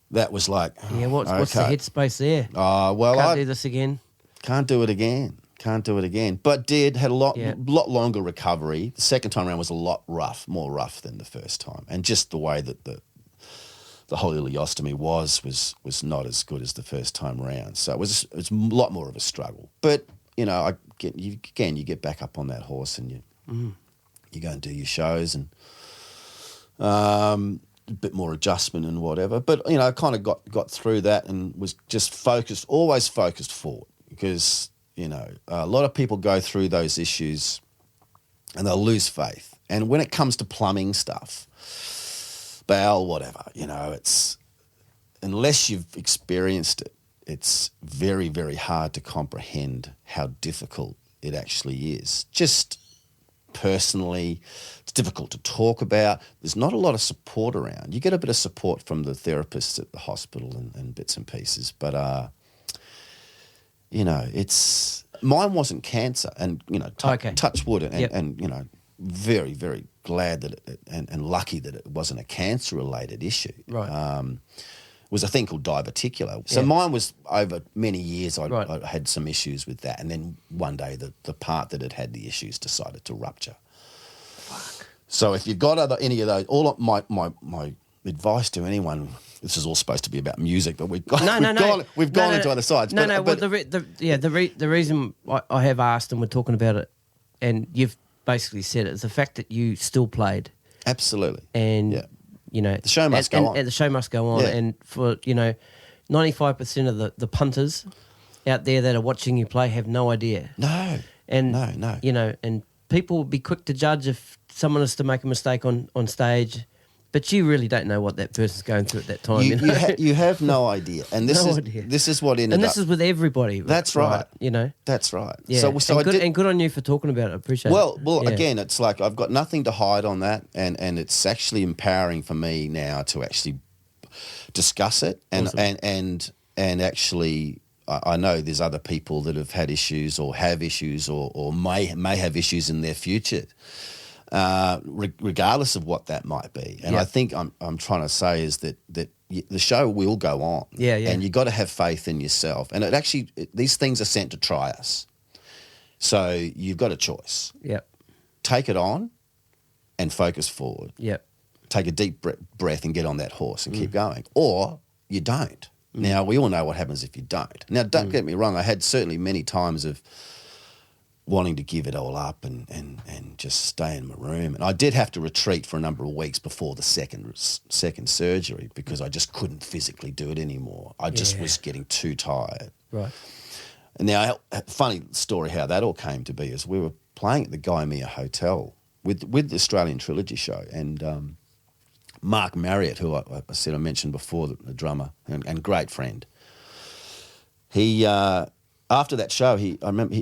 that was like, what's the headspace there? Can't do this again. Can't do it again. But had a lot longer recovery. The second time around was a lot more rough than the first time, and just the way that the whole ileostomy was not as good as the first time around. So it was a lot more of a struggle. But you get back up on that horse, and you go and do your shows, and a bit more adjustment and whatever. But, I kind of got through that and was just always focused forward, because, a lot of people go through those issues and they'll lose faith. And when it comes to plumbing stuff, bowel, whatever, it's, unless you've experienced it, it's very, very hard to comprehend how difficult it actually is. Just personally, it's difficult to talk about. There's not a lot of support around. You get a bit of support from the therapists at the hospital and bits and pieces, but mine wasn't cancer, and touch wood, and very, very glad that and lucky that it wasn't a cancer-related issue. Right. Was a thing called diverticular. So mine was over many years. I had some issues with that, and then one day the part that had the issues decided to rupture. Fuck. So if you've got any of those, all of my advice to anyone. This is all supposed to be about music, but we've gone into other sides. Well, the reason I have asked, and we're talking about it, and you've basically said it, is the fact that you still played. Absolutely. And the show must go on. And the show must go on. Yeah. And for 95% of the punters out there that are watching you play have no idea. No. And no. And people will be quick to judge if someone is to make a mistake on stage. But you really don't know what that person's going through at that time. You have no idea, and this is what ended up. And this is with everybody. That's right. That's right. Yeah. And good on you for talking about it. I appreciate it. Well, again, it's like I've got nothing to hide on that, and it's actually empowering for me now to actually discuss it, and awesome. and actually. I know there's other people that have had issues or have issues or may have issues in their future. Regardless of what that might be, and I think I'm trying to say is that the show will go on, and you got to have faith in yourself. And these things are sent to try us, so you've got a choice. Yep. Take it on, and focus forward. Yep. Take a deep breath and get on that horse and keep going, or you don't. Now we all know what happens if you don't. Now don't get me wrong. I had certainly many times of wanting to give it all up and just stay in my room. And I did have to retreat for a number of weeks before the second surgery because I just couldn't physically do it anymore. I just was getting too tired. Right. And now, a funny story how that all came to be is we were playing at the Gaimea Hotel with the Australian Trilogy Show, and Mark Marriott, who I mentioned before, the drummer and great friend, he... after that show, I remember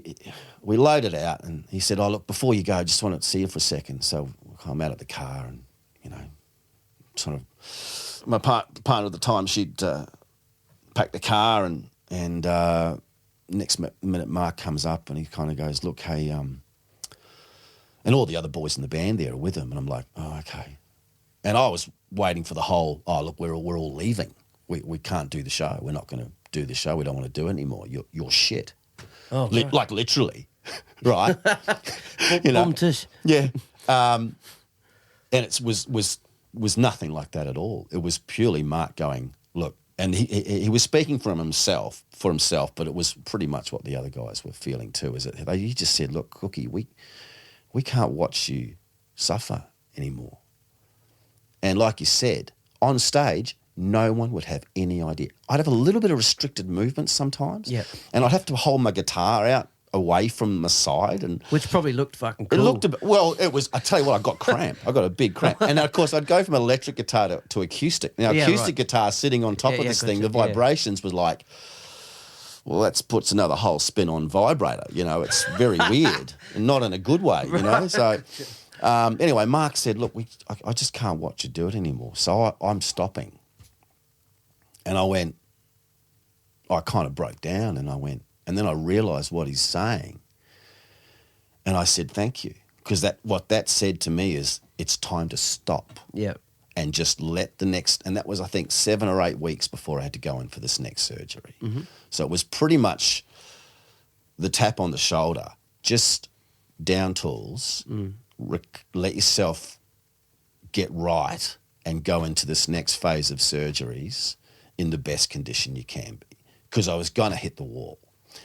we loaded out, and he said, "Oh, look, before you go, I just want to see you for a second." So I'm out of the car, and sort of my partner at the time, she'd packed the car, and next minute Mark comes up and he kind of goes, "Look, hey," and all the other boys in the band there are with him, and I'm like, "Oh, okay." And I was waiting for the whole, "Oh, look, we're all leaving. We can't do the show. We're not going to do the show. We don't want to do it anymore. You're shit." Oh, right. Like literally, right? Yeah. And it was nothing like that at all. It was purely Mark going, "Look," and he was speaking for himself, but it was pretty much what the other guys were feeling too. He just said, "Look, Cookie, we can't watch you suffer anymore." And like you said, on stage, no one would have any idea. I'd have a little bit of restricted movement sometimes. Yeah. And I'd have to hold my guitar out away from my side. Which probably looked fucking cool. It looked it was, I tell you what, I got cramp. I got a big cramp. And of course, I'd go from electric guitar to acoustic. Now, acoustic guitar sitting on top of this thing, the vibrations was like, well, that puts another whole spin on vibrator. It's very weird and not in a good way, So... anyway, Mark said, "Look, I just can't watch you do it anymore. So I'm stopping." And I kind of broke down and and then I realised what he's saying. And I said, "Thank you." Because what that said to me is, it's time to stop. Yeah. And just let the next, and that was, I think, 7 or 8 weeks before I had to go in for this next surgery. Mm-hmm. So it was pretty much the tap on the shoulder, just down tools, let yourself get right and go into this next phase of surgeries in the best condition you can be. Because I was going to hit the wall.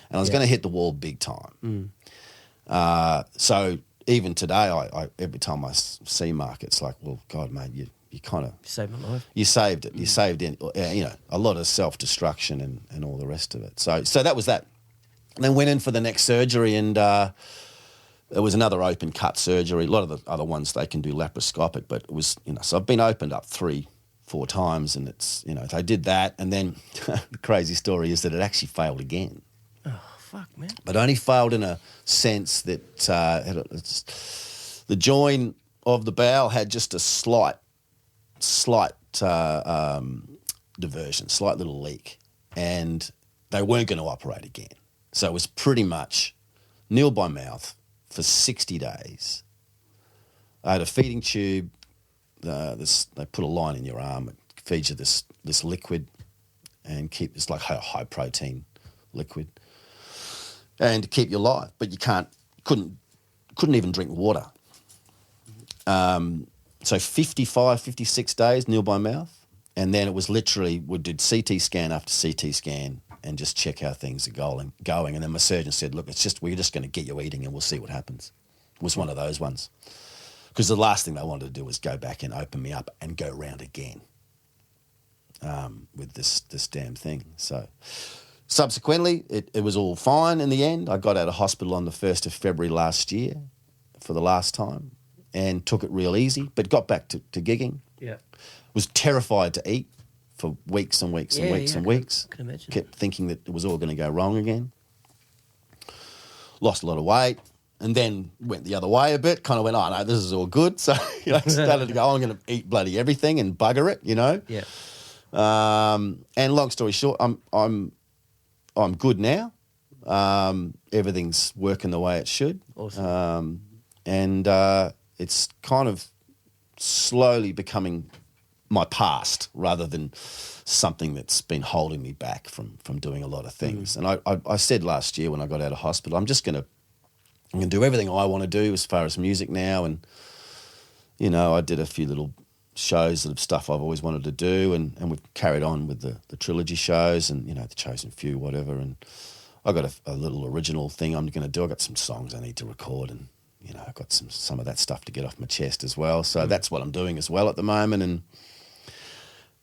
And I was going to hit the wall big time. So even today, I every time I see Mark, it's like, well, God, mate, you kind of... saved my life. You saved it. You saved a lot of self-destruction and all the rest of it. So that was that. And then went in for the next surgery, and it was another open cut surgery. A lot of the other ones, they can do laparoscopic, but it was, so I've been opened up 3-4 times, and it's, they did that. And then the crazy story is that it actually failed again. Oh, fuck, man. But only failed in a sense that the join of the bowel had just a slight diversion, slight little leak, and they weren't going to operate again. So it was pretty much nil by mouth for 60 days. I had a feeding tube. They put a line in your arm. It feeds you this liquid, and it's like a high protein liquid, and to keep you alive. But you couldn't even drink water. So 55, 56 days nil by mouth, and then it was literally we did CT scan after CT scan and just check how things are going. And then my surgeon said, "Look, we're just going to get you eating, and we'll see what happens." It was one of those ones, because the last thing they wanted to do was go back and open me up and go round again with this damn thing. So subsequently, it was all fine in the end. I got out of hospital on the 1st of February last year for the last time, and took it real easy, but got back to gigging. Yeah. Was terrified to eat for weeks and weeks and weeks and weeks. I can imagine. Kept thinking that it was all going to go wrong again. Lost a lot of weight, and then went the other way a bit. Kind of went, oh no, this is all good. So started to go, I'm going to eat bloody everything and bugger it, Yeah. And long story short, I'm good now. Everything's working the way it should. Awesome. And it's kind of slowly becoming my past rather than something that's been holding me back from doing a lot of things. And I said last year when I got out of hospital, I'm going to do everything I want to do as far as music now. And, I did a few little shows of stuff I've always wanted to do, and we've carried on with the trilogy shows and, the Chosen Few, whatever. And I got a little original thing I'm going to do. I got some songs I need to record, and I've got some of that stuff to get off my chest as well. So that's what I'm doing as well at the moment, and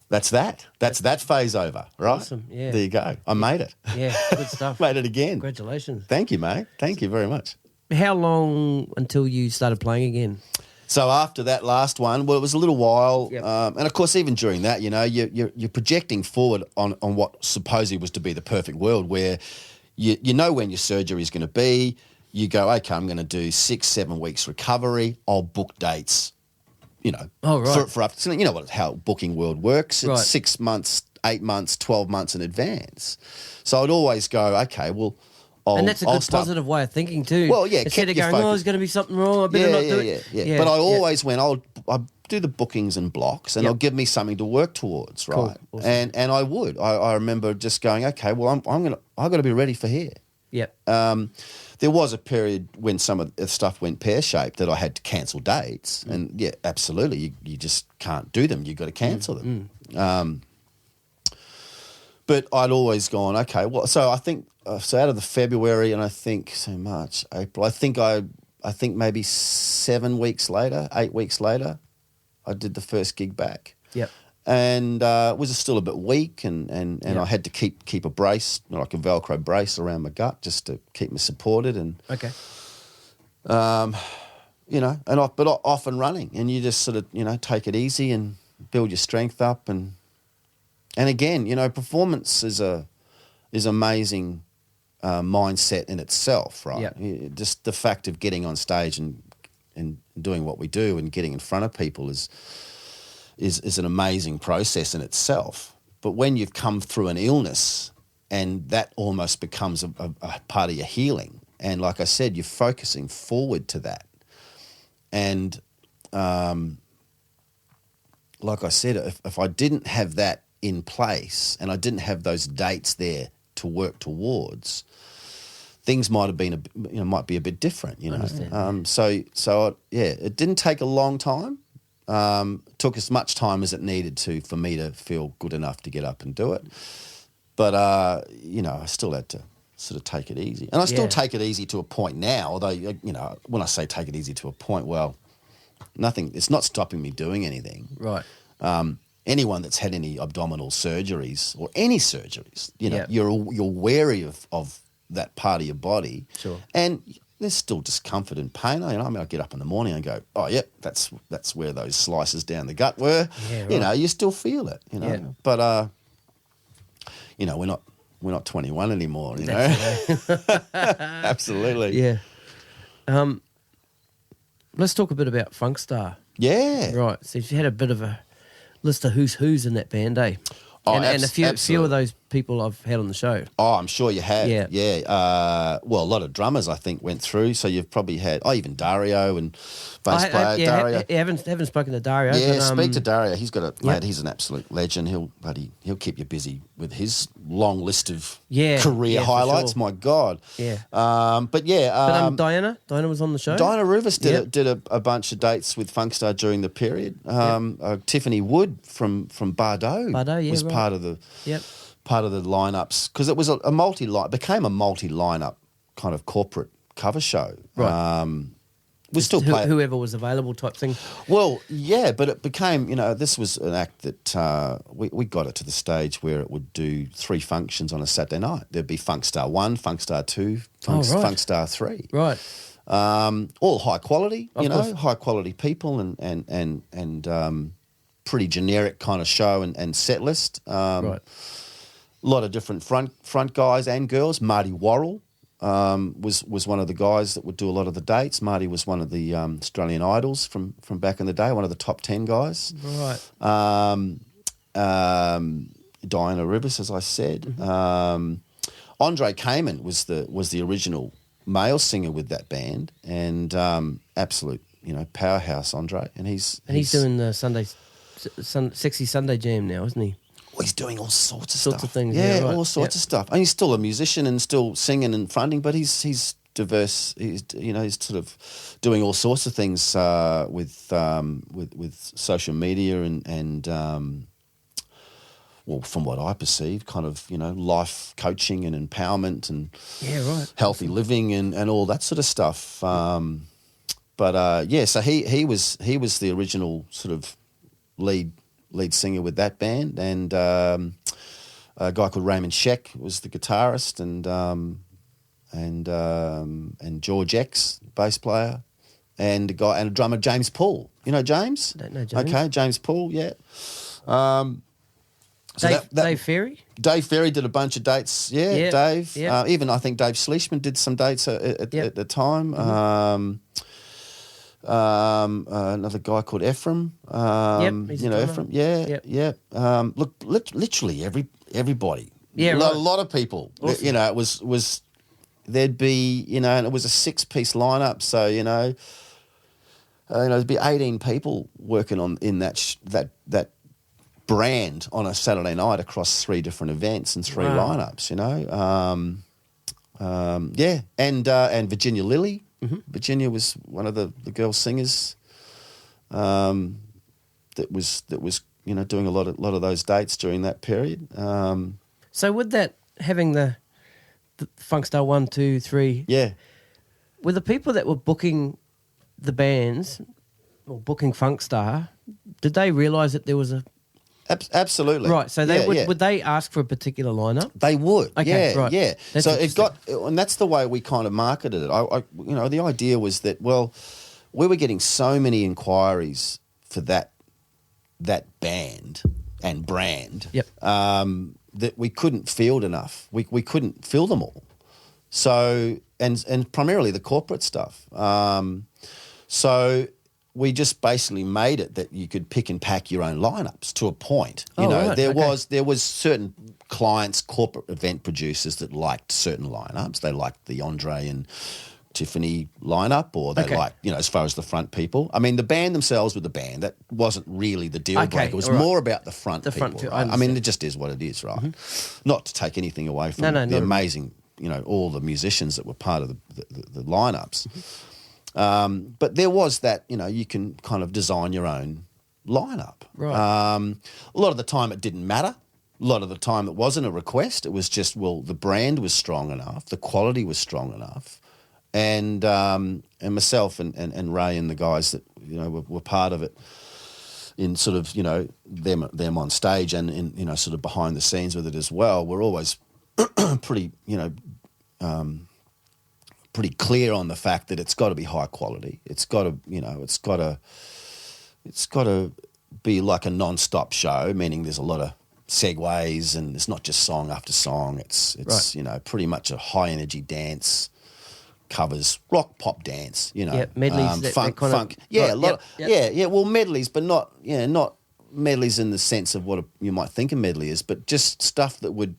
that's that phase over, right? Awesome, yeah. There you go. I made it. Yeah, good stuff. Made it again. Congratulations. Thank you, mate. Thank you very much. How long until you started playing again? So after that last one, well, it was a little while. Yep. And, of course, even during that, you're projecting forward on what supposedly was to be the perfect world where you know when your surgery is going to be. You go, okay, I'm going to do 6-7 weeks recovery. I'll book dates, Oh, right. for up to, how booking world works. It's Right. 6 months, 8 months, 12 months in advance. So I'd always go, okay, well, and that's a good positive way of thinking too. Well, yeah, instead of keep your going, focus. there's going to be something wrong, I better not do it. Yeah. But I always went, I'll do the bookings and blocks, and Yep. I'll give me something to work towards, right? Cool. Awesome. And I would. I remember just going, okay, well, I've got to be ready for here. Yep. There was a period when some of the stuff went pear-shaped that I had to cancel dates. And, yeah, absolutely, you just can't do them. You've got to cancel them. But I'd always gone, okay, well, so I think, so out of the February and I think, so March, April, I think maybe 7 weeks later, 8 weeks later, I did the first gig back. Yep. And was still a bit weak, and I had to keep a brace, like a Velcro brace around my gut, just to keep me supported. And Okay. but off and running, and you just sort of take it easy and build your strength up, and again, performance is amazing mindset in itself, right? Yep. Just the fact of getting on stage and doing what we do and getting in front of people is an amazing process in itself. But when you've come through an illness and that almost becomes a part of your healing, and like I said, you're focusing forward to that. And like I said, if I didn't have that in place and I didn't have those dates there to work towards, things might have been might be a bit different, Understand. So it didn't take a long time. Took as much time as it needed for me to feel good enough to get up and do it. But, I still had to sort of take it easy. And I still take it easy to a point now, although, when I say take it easy to a point, well, it's not stopping me doing anything. Right. Anyone that's had any abdominal surgeries or any surgeries, you're wary of that part of your body. Sure. And there's still discomfort and pain. I get up in the morning and go, oh, yep, that's where those slices down the gut were. Yeah, right. You still feel it, Yeah. But, we're not 21 anymore, Absolutely. Yeah. Let's talk a bit about FunkStar. Yeah. Right. So you had a bit of a list of who's in that band, eh? Oh, and a few of those people I've had on the show. Oh, I'm sure you have. Yeah. Well, a lot of drummers, I think, went through. So you've probably had, even Dario and bass player Dario. Haven't spoken to Dario. Yeah, but, speak to Dario. He's got mate, he's an absolute legend. He'll keep you busy with his long list of career highlights. Sure. My God. Yeah. But Diana was on the show. Diana Rivas did a bunch of dates with FunkStar during the period. Tiffany Wood from Bardo was part of the lineups, because it was became a multi-lineup kind of corporate cover show. Right. We still play whoever was available type thing. Well, yeah, but it became, this was an act that we got it to the stage where it would do 3 functions on a Saturday night. There'd be FunkStar 1, FunkStar 2, FunkStar 3. Right. All high quality, high quality people and pretty generic kind of show and set list. Right. A lot of different front guys and girls. Marty Worrell was one of the guys that would do a lot of the dates. Marty was one of the Australian Idols from back in the day, one of the top 10 guys. Right. Diana Rivas, as I said. Mm-hmm. Andre Kamen was the original male singer with that band, and absolute powerhouse Andre, and he's doing the Sexy Sunday Jam now, isn't he? Well, he's doing all sorts of things. Yeah, right. All sorts of stuff. And he's still a musician and still singing and fronting, but he's diverse. He's sort of doing all sorts of things with social media and well, from what I perceive, kind of life coaching and empowerment and healthy living and all that sort of stuff. So he was the original sort of lead singer with that band, and a guy called Raymond Sheck was the guitarist, and George X, bass player, and a drummer, James Paul. You know James? I don't know James. Okay, James Paul, yeah. Dave Ferry? Dave Ferry did a bunch of dates, Dave. Yep. Even I think Dave Schlichman did some dates at the time. Mm-hmm. Another guy called Ephraim. Ephraim. Look, literally everybody. Yeah, a lot of people. Awesome. It was there'd be and it was a 6-piece lineup. So there'd be 18 people working in that brand on a Saturday night across 3 different events and 3 lineups. And Virginia Lilly. Mm-hmm. Virginia was one of the girl singers that was doing a lot of those dates during that period. So with that, having the FunkStar 1, 2, 3, were the people that were booking the bands or booking FunkStar, did they realise that there was a... Absolutely. Right, so would they ask for a particular lineup? They would, okay, yeah, right. yeah. So it got, and that's the way we kind of marketed it. The idea was that, well, we were getting so many inquiries for that band and brand that we couldn't field enough. We couldn't fill them all. So, and primarily the corporate stuff. So we just basically made it that you could pick and pack your own lineups to a point. There was certain clients, corporate event producers that liked certain lineups. They liked the Andre and Tiffany lineup, or they liked, as far as the front people. I mean, the band themselves were the band. That wasn't really the deal breaker. It was more about the front people. Right? I mean, it just is what it is, right? Mm-hmm. Not to take anything away from the amazing, all the musicians that were part of the lineups. Mm-hmm. But there was that, you can kind of design your own lineup. Right. A lot of the time it didn't matter. A lot of the time it wasn't a request. It was just, the brand was strong enough, the quality was strong enough, and myself and Ray and the guys that were part of it in sort of them on stage and in sort of behind the scenes with it as well. We're always pretty pretty clear on the fact that it's got to be high quality. It's got to, it's got to be like a non-stop show, meaning there's a lot of segues and it's not just song after song. It's right. Pretty much a high energy dance, covers, rock, pop, dance. Medleys, funk. Well, medleys, but not medleys in the sense of what you might think a medley is, but just stuff that would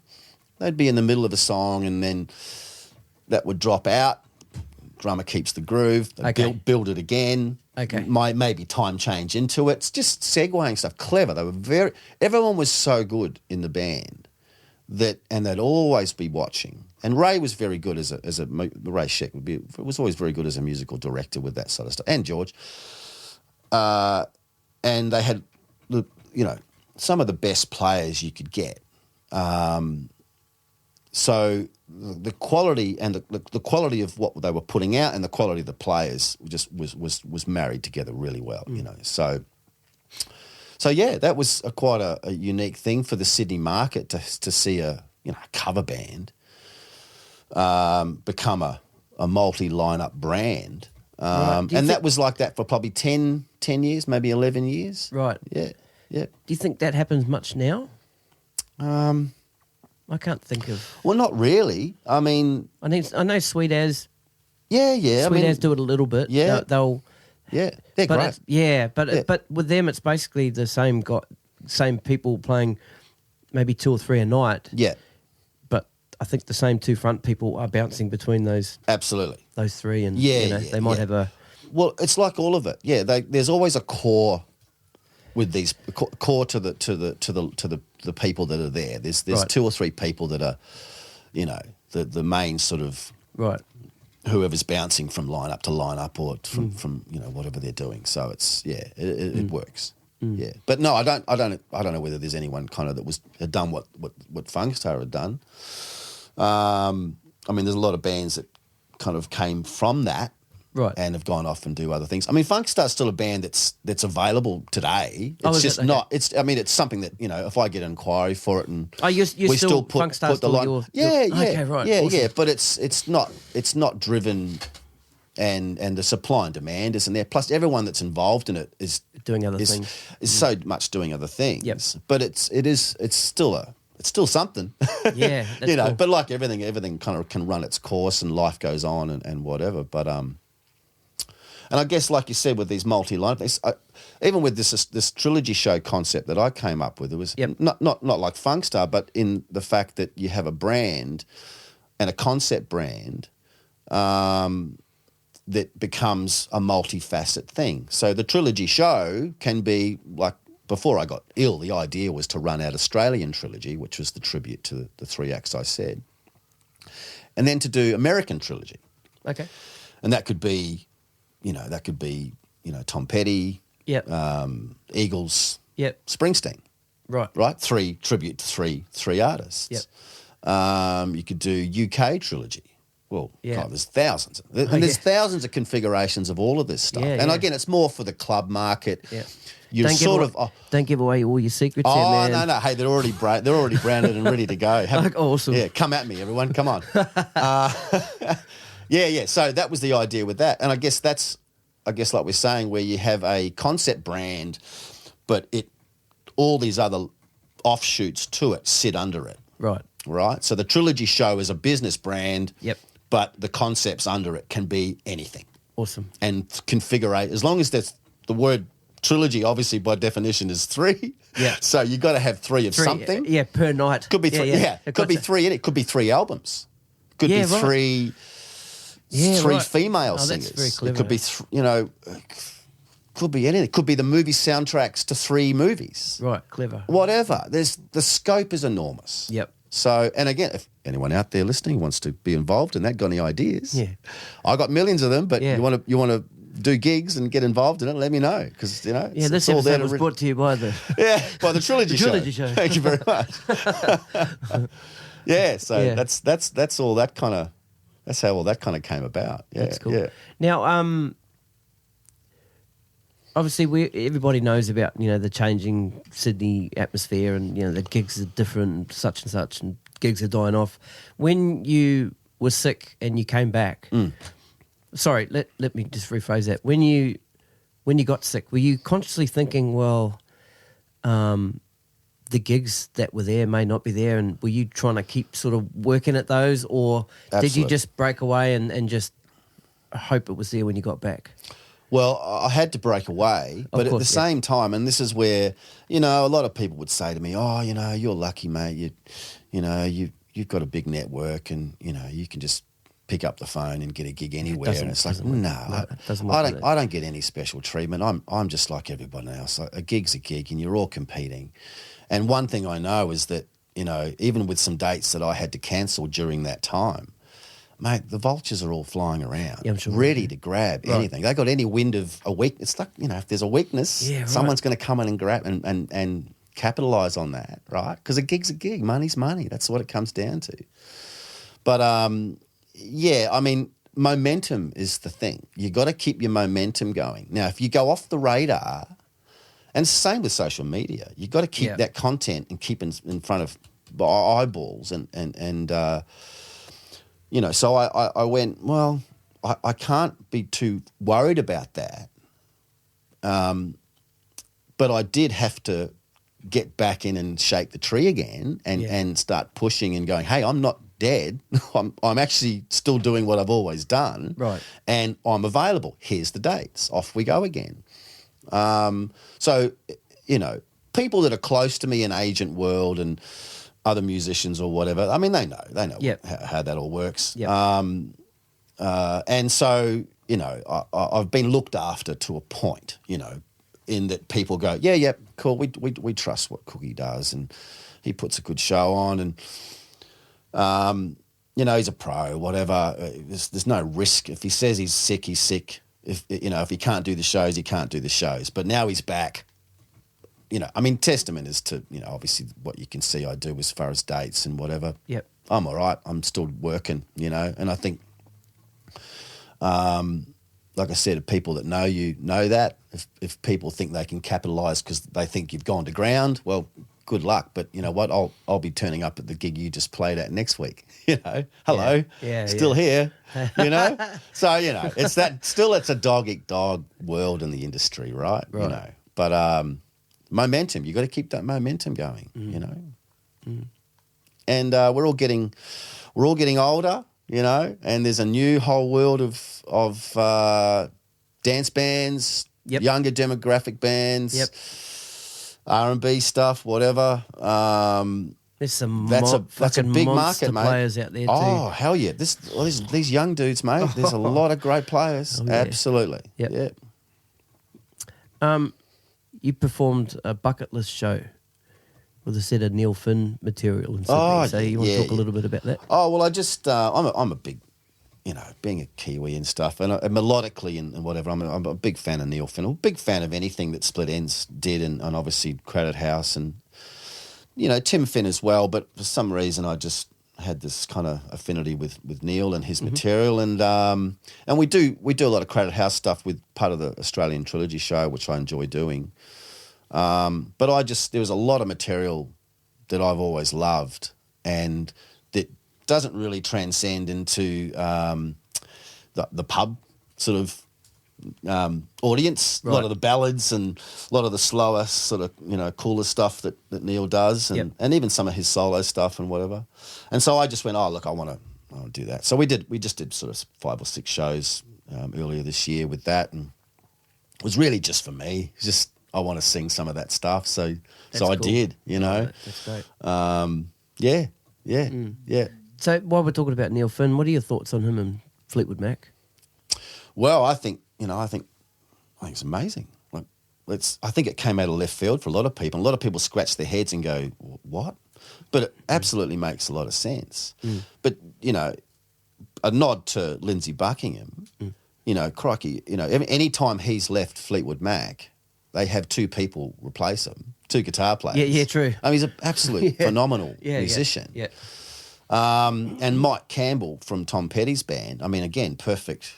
They'd be in the middle of a song and then that would drop out. Drummer keeps the groove. Build it again. Okay. Maybe time change into it. It's just segueing stuff. Clever. They were everyone was so good in the band and they'd always be watching. And Ray was very good Ray Sheck was always very good as a musical director with that sort of stuff. And George. And they had, some of the best players you could get. So the quality and the quality of what they were putting out and the quality of the players just was married together really well, So yeah, that was quite a unique thing for the Sydney market to see a cover band become a multi-lineup brand. And that was like that for probably 10 years, maybe 11 years. Right. Yeah. Yeah. Do you think that happens much now? I can't think of. Well, not really. I mean, I know Sweet As. Yeah. Sweet As do it a little bit. Yeah. They'll. Yeah, they're great. But with them, it's basically the same people playing maybe 2 or 3 a night. Yeah. But I think the same 2 front people are bouncing between those. Absolutely. Those 3, and they might have a. Well, it's like all of it. Yeah, there's always a core with these core to the people that are there. There's right. 2 or 3 people that are, the main sort of right. Whoever's bouncing from lineup to lineup or from whatever they're doing. So it's it works. Yeah, but no, I don't know whether there's anyone kind of that had done what FunkStar had done. I mean, there's a lot of bands that kind of came from that. Right. And have gone off and do other things. I mean, FunkStar's still a band that's available today. It's just not. It's. I mean, it's something that if I get an inquiry for it and you still put FunkStar the line. Yeah. Okay, right. Yeah, awesome. yeah. But it's not driven, and the supply and demand isn't there. Plus, everyone that's involved in it is doing other things. Is so much doing other things. Yep. But it's still something. Yeah. That's cool. But like everything kind of can run its course and life goes on and whatever. But And I guess, like you said, with these multi-line, even with this trilogy show concept that I came up with, it was not like FunkStar, but in the fact that you have a brand and a concept brand that becomes a multifaceted thing. So the trilogy show can be like, before I got ill, the idea was to run out Australian Trilogy, which was the tribute to the 3 acts I said, and then to do American Trilogy. Okay. And that could be... Tom Petty, Eagles, Springsteen, right. 3 tribute to three artists. Yep. You could do UK trilogy. Well, God, there's thousands, and there's thousands of configurations of all of this stuff. And again, it's more for the club market. Yeah. Don't give away all your secrets. Oh no! Hey, they're already branded and ready to go. Awesome. Yeah, come at me, everyone. Come on. Yeah. So that was the idea with that. And I guess like we're saying, where you have a concept brand, but all these other offshoots to it sit under it. Right. So the trilogy show is a business brand. Yep. But the concepts under it can be anything. Awesome. And configure, as long as there's the word trilogy, obviously by definition is 3. Yeah. So you've got to have 3 of something. Yeah, per night. Could be 3. Yeah. Could be 3 in it. Could be 3 albums. Could be 3... Yeah, 3 female singers. That's very clever. It could be, could be anything. It could be the movie soundtracks to 3 movies. Right, clever. Whatever. The scope is enormous. Yep. So, and again, if anyone out there listening wants to be involved in that, got any ideas? I got millions of them, but you want to do gigs and get involved in it, let me know, because this episode was brought to you by the Trilogy Show. Thank you very much. That's all that kind of. That's how all that kind of came about. Yeah, that's cool. Yeah. Now, obviously, everybody knows about the changing Sydney atmosphere, and the gigs are different, such and such, and gigs are dying off. When you were sick and you came back, sorry, let me just rephrase that. When you got sick, were you consciously thinking, well, the gigs that were there may not be there, and were you trying to keep sort of working at those, or Did you just break away and just hope it was there when you got back? Well, I had to break away, but at the same time, and this is where, a lot of people would say to me, oh, you're lucky, mate, you're you've got a big network, and you can just pick up the phone and get a gig anywhere. And it's like, I don't get any special treatment. I'm just like everybody else. A gig's a gig, and you're all competing. And one thing I know is that, even with some dates that I had to cancel during that time, mate, the vultures are all flying around, ready to grab anything. They got any wind of a weak. It's like, if there's a weakness, someone's going to come in and grab and capitalise on that, right? Because a gig's a gig, money's money. That's what it comes down to. But momentum is the thing. You got to keep your momentum going. Now, if you go off the radar, and it's the same with social media, you got to keep that content and keep in front of eyeballs so I went, well, I can't be too worried about that. But I did have to get back in and shake the tree again and start pushing and going, hey, I'm not dead. I'm actually still doing what I've always done. Right. And I'm available. Here's the dates. Off we go again. So, people that are close to me in agent world and other musicians or whatever, I mean, they know how that all works. Yep. And so, I've been looked after to a point, in that people go, yeah, cool, we trust what Cookie does, and he puts a good show on, and he's a pro, whatever. There's no risk. If he says he's sick, he's sick. If he can't do the shows, he can't do the shows. But now he's back. Testament is to, obviously what you can see I do as far as dates and whatever. Yep. I'm all right. I'm still working, and I think, like I said, people that know you know that. If people think they can capitalise because they think you've gone to ground, well, good luck. But you know what? I'll be turning up at the gig you just played at next week. Hello, still here. So it's that. Still, it's a dog eat dog world in the industry, right? But momentum. You got to keep that momentum going. And we're all getting older. And there's a new whole world of dance bands, younger demographic bands, R&B stuff, whatever. There's some that's a big market, mate. Players out there too. Oh, hell yeah! These young dudes, mate. There's a lot of great players. Absolutely. Yep. You performed a bucket list show with a set of Neil Finn material and stuff. So you want to talk a little bit about that? Oh, well, I just I'm a big, being a Kiwi and stuff, and melodically and whatever, I'm a big fan of Neil Finn. I'm a big fan of anything that Split Enz did, and obviously Crowded House and Tim Finn as well. But for some reason, I just had this kind of affinity with Neil and his material, and we do a lot of Crowded House stuff with part of the Australian Trilogy Show, which I enjoy doing. But there was a lot of material that I've always loved, and that doesn't really transcend into the pub sort of audience. Right. A lot of the ballads and a lot of the slower sort of cooler stuff that Neil does, and even some of his solo stuff and whatever. And so I just went, oh look, I want to do that. So we just did sort of 5 or 6 shows earlier this year with that, and it was really just for me. Just I want to sing some of that stuff, so cool. I did. That's great. Yeah. So while we're talking about Neil Finn, what are your thoughts on him and Fleetwood Mac? Well, I think it's amazing. I think it came out of left field for a lot of people. A lot of people scratch their heads and go, "What?" But it absolutely makes a lot of sense. But a nod to Lindsey Buckingham. Crikey, any time he's left Fleetwood Mac, they have 2 people replace him, 2 guitar players. Yeah, true. I mean, he's an absolute phenomenal musician. Yeah. And Mike Campbell from Tom Petty's band. I mean, again, perfect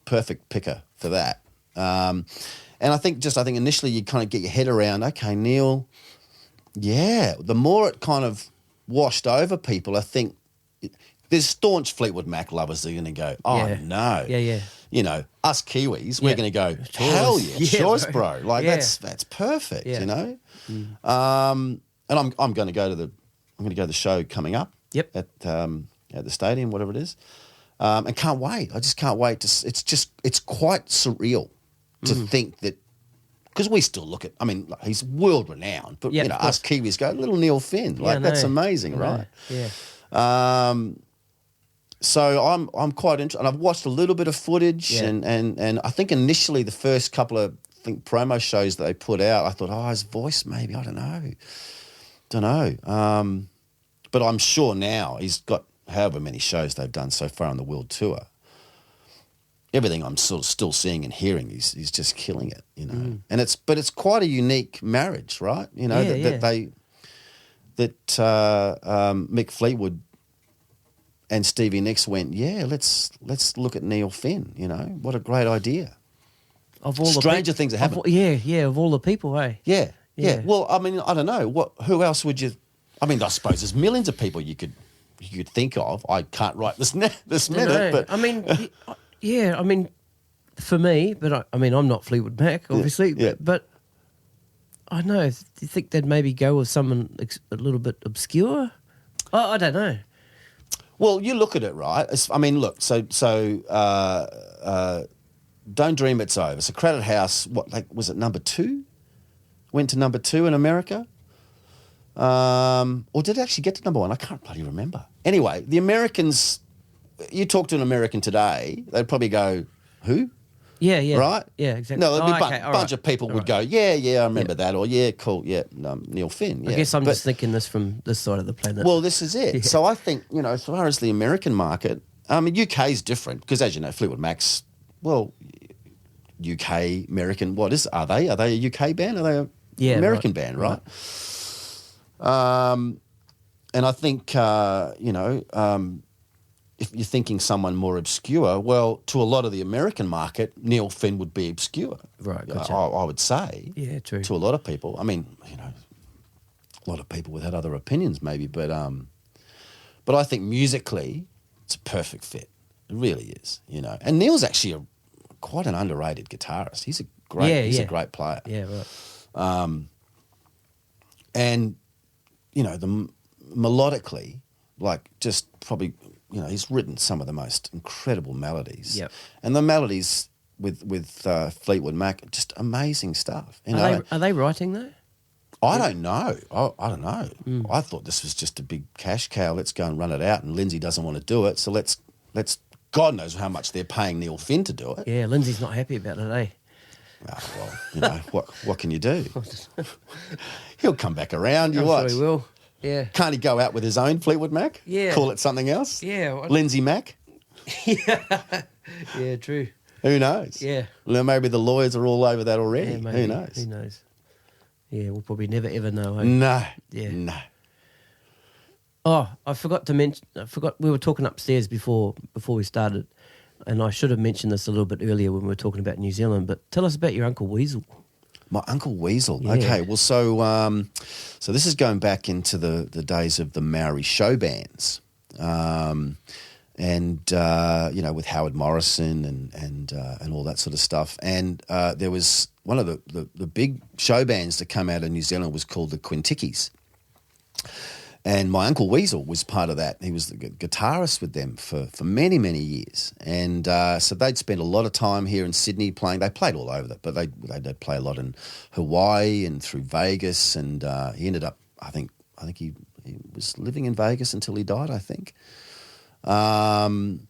picker for that. And I think initially you kind of get your head around, okay, Neil, the more it kind of washed over people, I think there's staunch Fleetwood Mac lovers that are going to go, no. Yeah. Us Kiwis, we're going to go, hell yeah, choice, bro. Like that's perfect, And I'm going to go to the show coming up. Yep. At the stadium, whatever it is. And can't wait. I just can't wait it's quite surreal to think that, because we still look at, I mean, he's world renowned, but us Kiwis go, little Neil Finn, that's amazing, right? Yeah. So I'm quite interested, and I've watched a little bit of footage, and I think initially the first couple of promo shows that they put out, I thought, his voice maybe, I don't know. But I'm sure now he's got however many shows they've done so far on the world tour. Everything I'm sort of still seeing and hearing, he's just killing it, you know. And it's quite a unique marriage, right? You know, that Mick Fleetwood and Stevie Nicks went, let's look at Neil Finn, you know. What a great idea. Of all Stranger things that happen. Of all the people, eh? Yeah. Well, I mean, I don't know. Who else would you... I mean, I suppose there's millions of people you could think of. I can't write this minute, but... I mean, I mean, for me, but I'm not Fleetwood Mac, obviously, but I don't know. Do you think they'd maybe go with someone a little bit obscure? I don't know. Well, you look at it, right? I mean, look, so Don't Dream It's Over. So Crowded House, was it number 2? Went to number 2 in America? Or did it actually get to number 1? I can't bloody remember. Anyway, the Americans, you talk to an American today, they'd probably go, who? Yeah. Right? Yeah, exactly. No, there'd be a bunch of people would go, I remember that, or cool, Neil Finn. I guess I'm just thinking this from this side of the planet. Well, this is it. Yeah. So I think, you know, as far as the American market, I mean, UK's different, because as you know, Fleetwood Mac's, well, UK, American, are they? Are they a UK band? Are they an American band, right? And I think, if you're thinking someone more obscure, well, to a lot of the American market, Neil Finn would be obscure. Right, gotcha. I would say. Yeah, true. To a lot of people. I mean, you know, a lot of people would have other opinions maybe, but I think musically it's a perfect fit. It really is, you know. And Neil's actually quite an underrated guitarist. He's a great player. Yeah, right. And, you know, melodically, like just probably... You know, he's written some of the most incredible melodies. Yep. And the melodies with Fleetwood Mac, just amazing stuff. You know? Are they writing though? I don't know. I don't know. I thought this was just a big cash cow. Let's go and run it out. And Lindsay doesn't want to do it, so let's. God knows how much they're paying Neil Finn to do it. Yeah, Lindsay's not happy about it, eh? Oh, well, you know, what can you do? He'll come back around. I'm sure he will. Yeah. Can't he go out with his own Fleetwood Mac? Yeah. Call it something else? Yeah. Lindsay Mac? Yeah, true. Who knows? Yeah. Well, maybe the lawyers are all over that already. Yeah, maybe. Who knows? Who knows? Yeah, we'll probably never ever know. Eh? No. Yeah. No. Oh, I forgot to mention. We were talking upstairs before we started, and I should have mentioned this a little bit earlier when we were talking about New Zealand. But tell us about your Uncle Weasel. My Uncle Weasel. Yeah. Okay, well, so this is going back into the days of the Maori show bands, and you know, with Howard Morrison and all that sort of stuff. And there was one of the big show bands that came out of New Zealand was called the Quintickies. And my Uncle Weasel was part of that. He was the guitarist with them for many, many years. And so they'd spent a lot of time here in Sydney playing. They played all over that, but they'd play a lot in Hawaii and through Vegas. And he ended up, I think he was living in Vegas until he died, I think. Anyone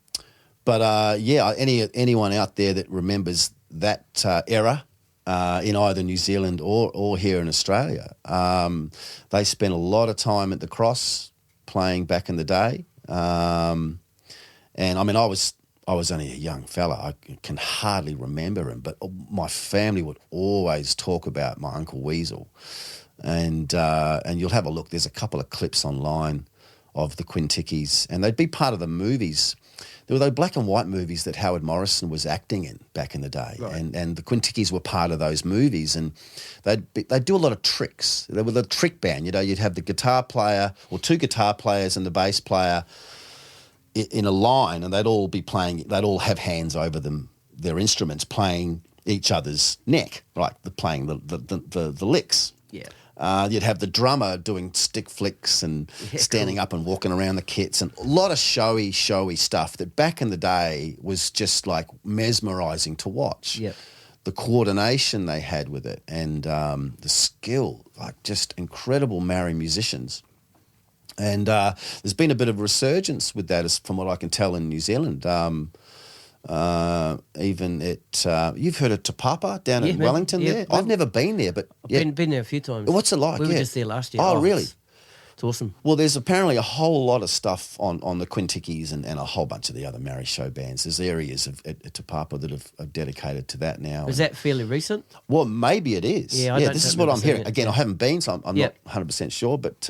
out there that remembers that era, in either New Zealand or here in Australia. They spent a lot of time at the Cross playing back in the day. And I mean, I was only a young fella. I can hardly remember him, but my family would always talk about my Uncle Weasel. And you'll have a look. There's a couple of clips online of the Quintickies, and they'd be part of the movies. There were those black and white movies that Howard Morrison was acting in back in the day, right. and the Quintickies were part of those movies, and they'd do a lot of tricks. They were the trick band, you know. You'd have the guitar player or two guitar players and the bass player in a line, and they'd all be playing. They'd all have hands over their instruments, playing each other's neck, right? Playing the licks. Yeah. You'd have the drummer doing stick flicks and standing up and walking around the kits, and a lot of showy stuff that back in the day was just like mesmerising to watch. Yep. The coordination they had with it and the skill, like just incredible Maori musicians. And there's been a bit of a resurgence with that, from what I can tell, in New Zealand. Even at you've heard of Te Papa down in Wellington there? I've never been there, but I've been there a few times. What's it like? We were just there last year. Oh, really? It's awesome. Well, there's apparently a whole lot of stuff on the Quintickies and a whole bunch of the other Maori show bands. There's areas at Te Papa that are dedicated to that now. Is that fairly recent? Well, maybe it is. Yeah, this is what I'm hearing. Again, I haven't been, so I'm not 100% sure, but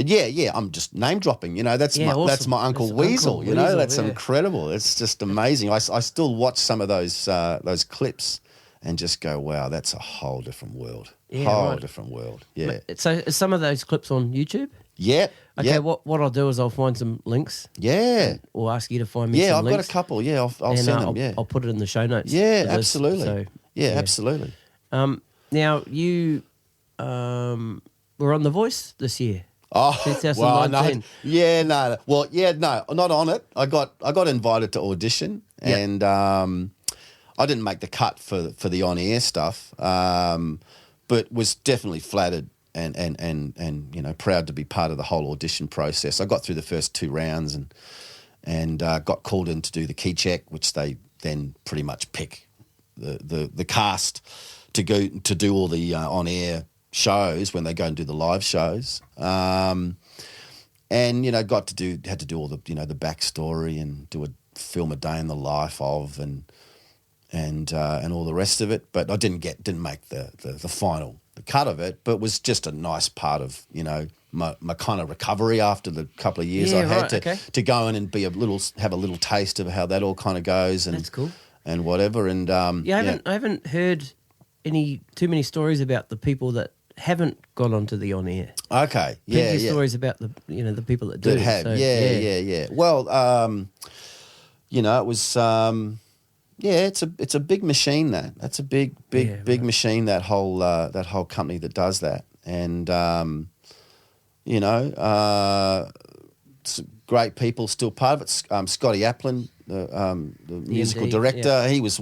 yeah, I'm just name dropping. That's awesome. That's my Uncle Weasel. That's incredible. It's just amazing. I still watch some of those clips and just go, wow, that's a whole different world. Different world. Yeah. So is some of those clips on YouTube? Yeah. Okay. Yeah. What I'll do is I'll find some links. Yeah. Or ask you to find me. some I've links. got a couple. Yeah, I'll send them. Yeah. I'll put it in the show notes. Yeah, absolutely. So, absolutely. Now you were on The Voice this year. Oh, 2019. No. Well, no, not on it. I got invited to audition, and I didn't make the cut for the on-air stuff, but was definitely flattered and proud to be part of the whole audition process. I got through the first 2 rounds and got called in to do the key check, which they then pretty much pick the cast to go to do all the on-air shows when they go and do the live shows, and had to do all the the backstory and film a day in the life of and all the rest of it. But I didn't make the final cut of it, but was just a nice part of my kind of recovery after the couple of years I had to go in and have a little taste of how that all kind of goes. And that's cool. And whatever. And I haven't heard too many stories about the people that haven't gone on to the on air. Okay, Plenty of stories about the the people that do. That have, so, yeah. Well, it was it's a big machine. That's a big machine. That whole company that does that, and great people still part of it. Scotty Applin, the musical director, he was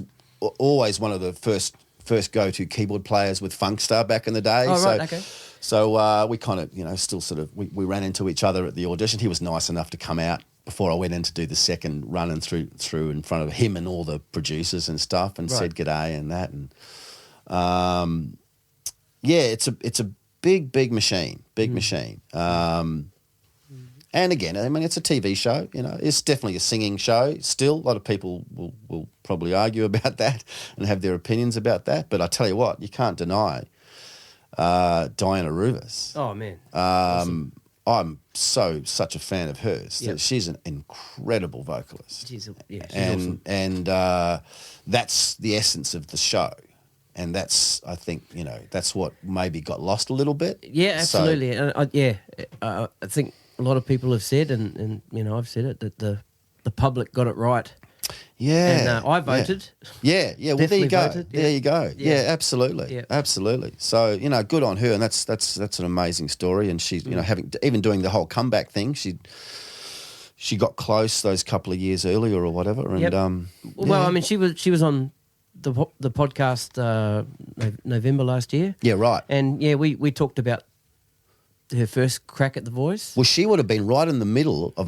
always one of the first go-to keyboard players with FunkStar back in the day. Oh, right, okay. So we kind of, still sort of, we ran into each other at the audition. He was nice enough to come out before I went in to do the second run and through in front of him and all the producers and stuff, and said g'day and that. And it's a big machine, machine. And again, I mean, it's a TV show, it's definitely a singing show still. A lot of people will probably argue about that and have their opinions about that. But I tell you what, you can't deny Diana Ruvas. Oh, man. Awesome. I'm such a fan of hers. Yep. She's an incredible vocalist. She's awesome. And that's the essence of the show. And that's, I think, that's what maybe got lost a little bit. Yeah, absolutely. I think a lot of people have said, and I've said it, that the public got it right. Yeah. And I voted. Yeah. Well, there you go. Voted, There you go. Yeah, absolutely. Yeah. Absolutely. So, good on her. And that's an amazing story. And she's, even doing the whole comeback thing, she got close those couple of years earlier or whatever. And well, I mean, she was on the podcast November last year. Yeah, right. And we talked about her first crack at The Voice. Well, she would have been right in the middle of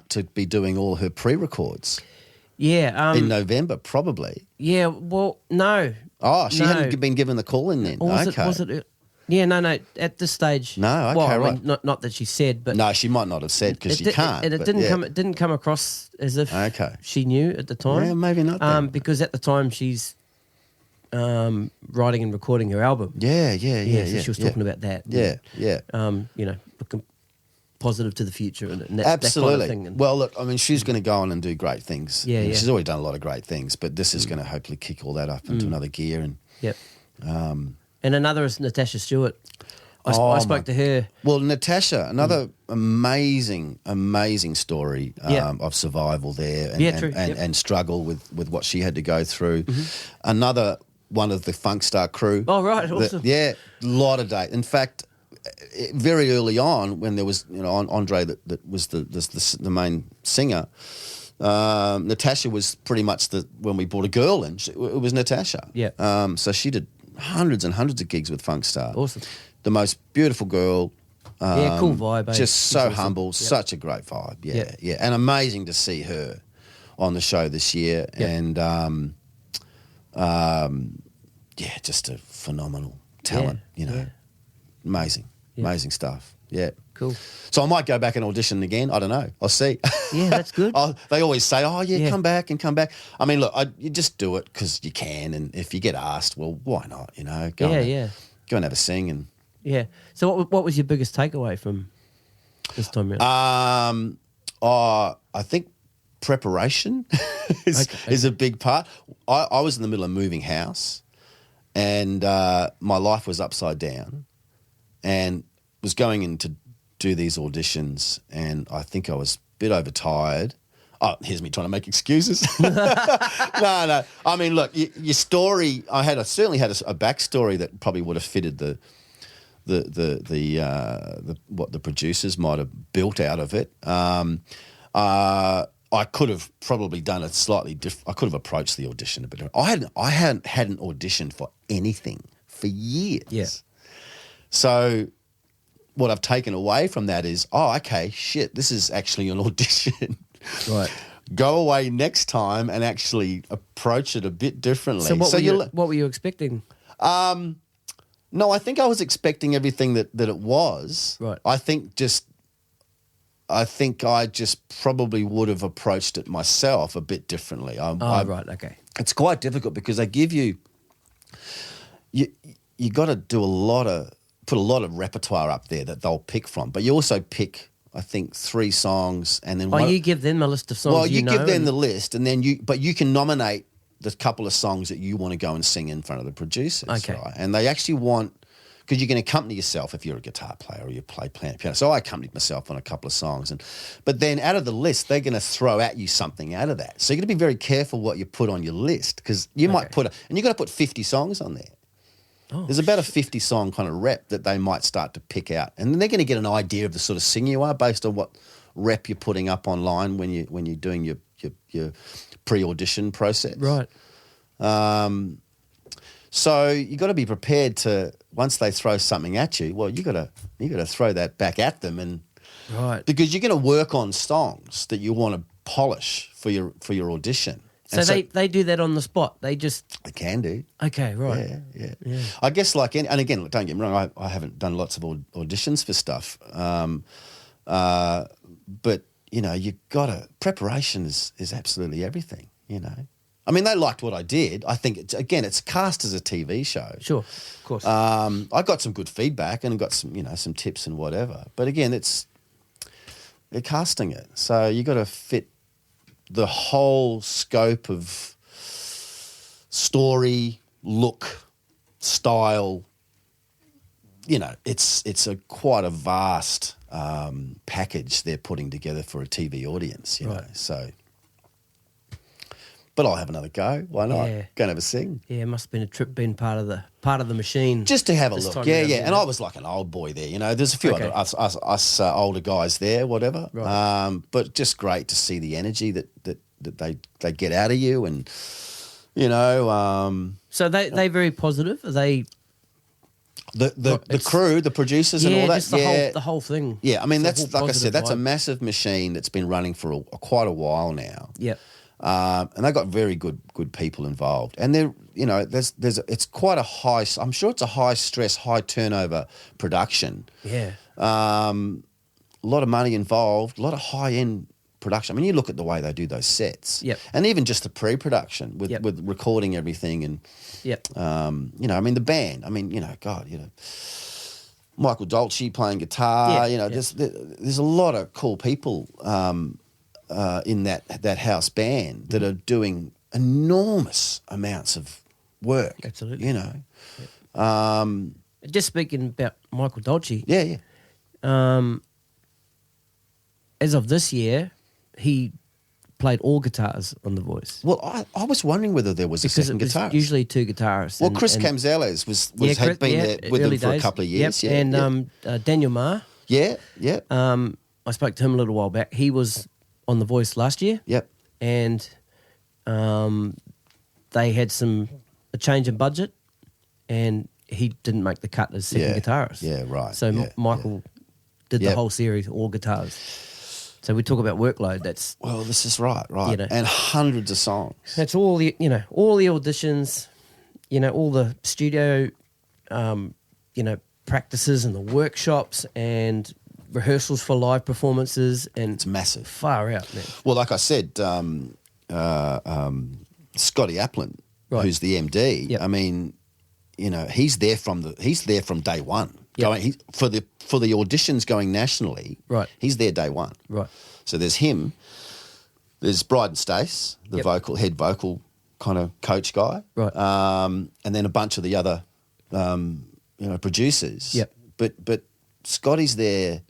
to be doing all her pre-records. Yeah. In November, probably. Yeah, well, no. Oh, she hadn't been given the call in then. Or was it? Yeah, no, at this stage. No, okay, well, right. I mean, not that she said, but... No, she might not have said because she can't. And it didn't come across as if she knew at the time. Yeah, maybe not then. Because at the time she's writing and recording her album. Yeah. So she was talking about that. Yeah. Looking positive to the future and that, absolutely. That kind of thing. Well, look, I mean, she's going to go on and do great things. Yeah. She's already done a lot of great things, but this is going to hopefully kick all that up into another gear. And and another is Natasha Stewart. I spoke to her. Well, Natasha, another amazing story of survival there and struggle with what she had to go through. Mm-hmm. Another one of the FunkStar crew. Oh, right, awesome. A lot of date. In fact, very early on when there was, Andre that was the main singer, Natasha was pretty much when we brought a girl in, it was Natasha. Yeah. So she did hundreds and hundreds of gigs with FunkStar. Awesome. The most beautiful girl, Cool vibe. Just so humble, such a great vibe. Yeah. And amazing to see her on the show this year. And, just a phenomenal talent, Amazing stuff. Yeah. Cool. So I might go back and audition again. I don't know. I'll see. Yeah, that's good. They always say, come back. I mean, look, you just do it because you can. And if you get asked, well, why not? Go and have a sing. And yeah. So what was your biggest takeaway from this time around? I think preparation is a big part. I was in the middle of moving house and my life was upside down and was going in to do these auditions and I think I was a bit overtired. Oh, here's me trying to make excuses. No. I mean, look, your story, certainly had a backstory that probably would have fitted what the producers might have built out of it. I could have probably done it slightly different. I could have approached the audition a bit different. I hadn't auditioned for anything for years. Yeah. So what I've taken away from that is, okay, shit, this is actually an audition. Right. Go away next time and actually approach it a bit differently. So what were you expecting? No, I think I was expecting everything that it was. Right. I think I just probably would have approached it myself a bit differently. Right, okay. It's quite difficult because they give you got to do put a lot of repertoire up there that they'll pick from, but you also pick, I think, 3 songs and then you give them a list of songs. Well, you give them the list and then you can nominate the couple of songs that you want to go and sing in front of the producers. Okay. Right? And they actually want, because you can accompany yourself if you're a guitar player or you play piano. So I accompanied myself on a couple of songs. But then out of the list, they're going to throw at you something out of that. So you're going to be very careful what you put on your list because you might and you've got to put 50 songs on there. Oh, there's about a 50 song kind of rep that they might start to pick out. And then they're going to get an idea of the sort of singer you are based on what rep you're putting up online when you're doing your pre-audition process. Right. So you got to be prepared to, once they throw something at you, well, you got to throw that back at them, and right, because you're going to work on songs that you want to polish for your audition. So they do that on the spot. They can do. Okay, right. Yeah. I guess and again, don't get me wrong, I haven't done lots of auditions for stuff, but preparation is absolutely everything. I mean, they liked what I did. I think it's cast as a TV show. Sure, of course. I got some good feedback and got some tips and whatever. But again, they're casting it, so you got to fit the whole scope of story, look, style. It's quite a vast package they're putting together for a TV audience. You know, so. But I'll have another go. Why not? Yeah. Go and have a sing. Yeah, it must have been a trip being part of the machine. Just to have a look. Yeah. And I was like an old boy there. There's a few other us older guys there, whatever. Right. But just great to see the energy that they get out of you, and So they very positive. Are they? The crew, the producers, and all that. Just the whole thing. Yeah, I mean that's like I said, that's a massive machine that's been running for quite a while now. Yep. And they got very good people involved, and they're it's quite a high. I'm sure it's a high stress, high turnover production. Yeah. A lot of money involved, a lot of high end production. I mean, you look at the way they do those sets. Yep. And even just the pre-production with recording everything and. Yep. I mean the band. I mean, Michael Dolce playing guitar. Yeah. There's a lot of cool people. In that house band that are doing enormous amounts of work. Absolutely. Yep. Just speaking about Michael Dolce. Yeah. As of this year, he played all guitars on The Voice. Well, I was wondering whether there was a second guitarist. Usually 2 guitarists. Well, Chris Camzales had been there with them for a couple of years. Yep. And Daniel Marr. Yeah. I spoke to him a little while back. He was on The Voice last year. Yep. And they had a change in budget, and he didn't make the cut as second guitarist. Yeah, right. So Michael did the whole series, all guitars. So we talk about workload. Well, this is right, you know, and hundreds of songs. That's all the all the auditions, all the studio, practices and the workshops and rehearsals for live performances, and it's massive, far out, man. Well, like I said, Scotty Applin, who's the MD. Yep. I mean, he's there from day one. Yep. Going for the auditions going nationally. Right, he's there day one. Right. So there's him. There's Bryden Stace, the head vocal kind of coach guy. Right. And then a bunch of the other, producers. Yep. But Scotty's there,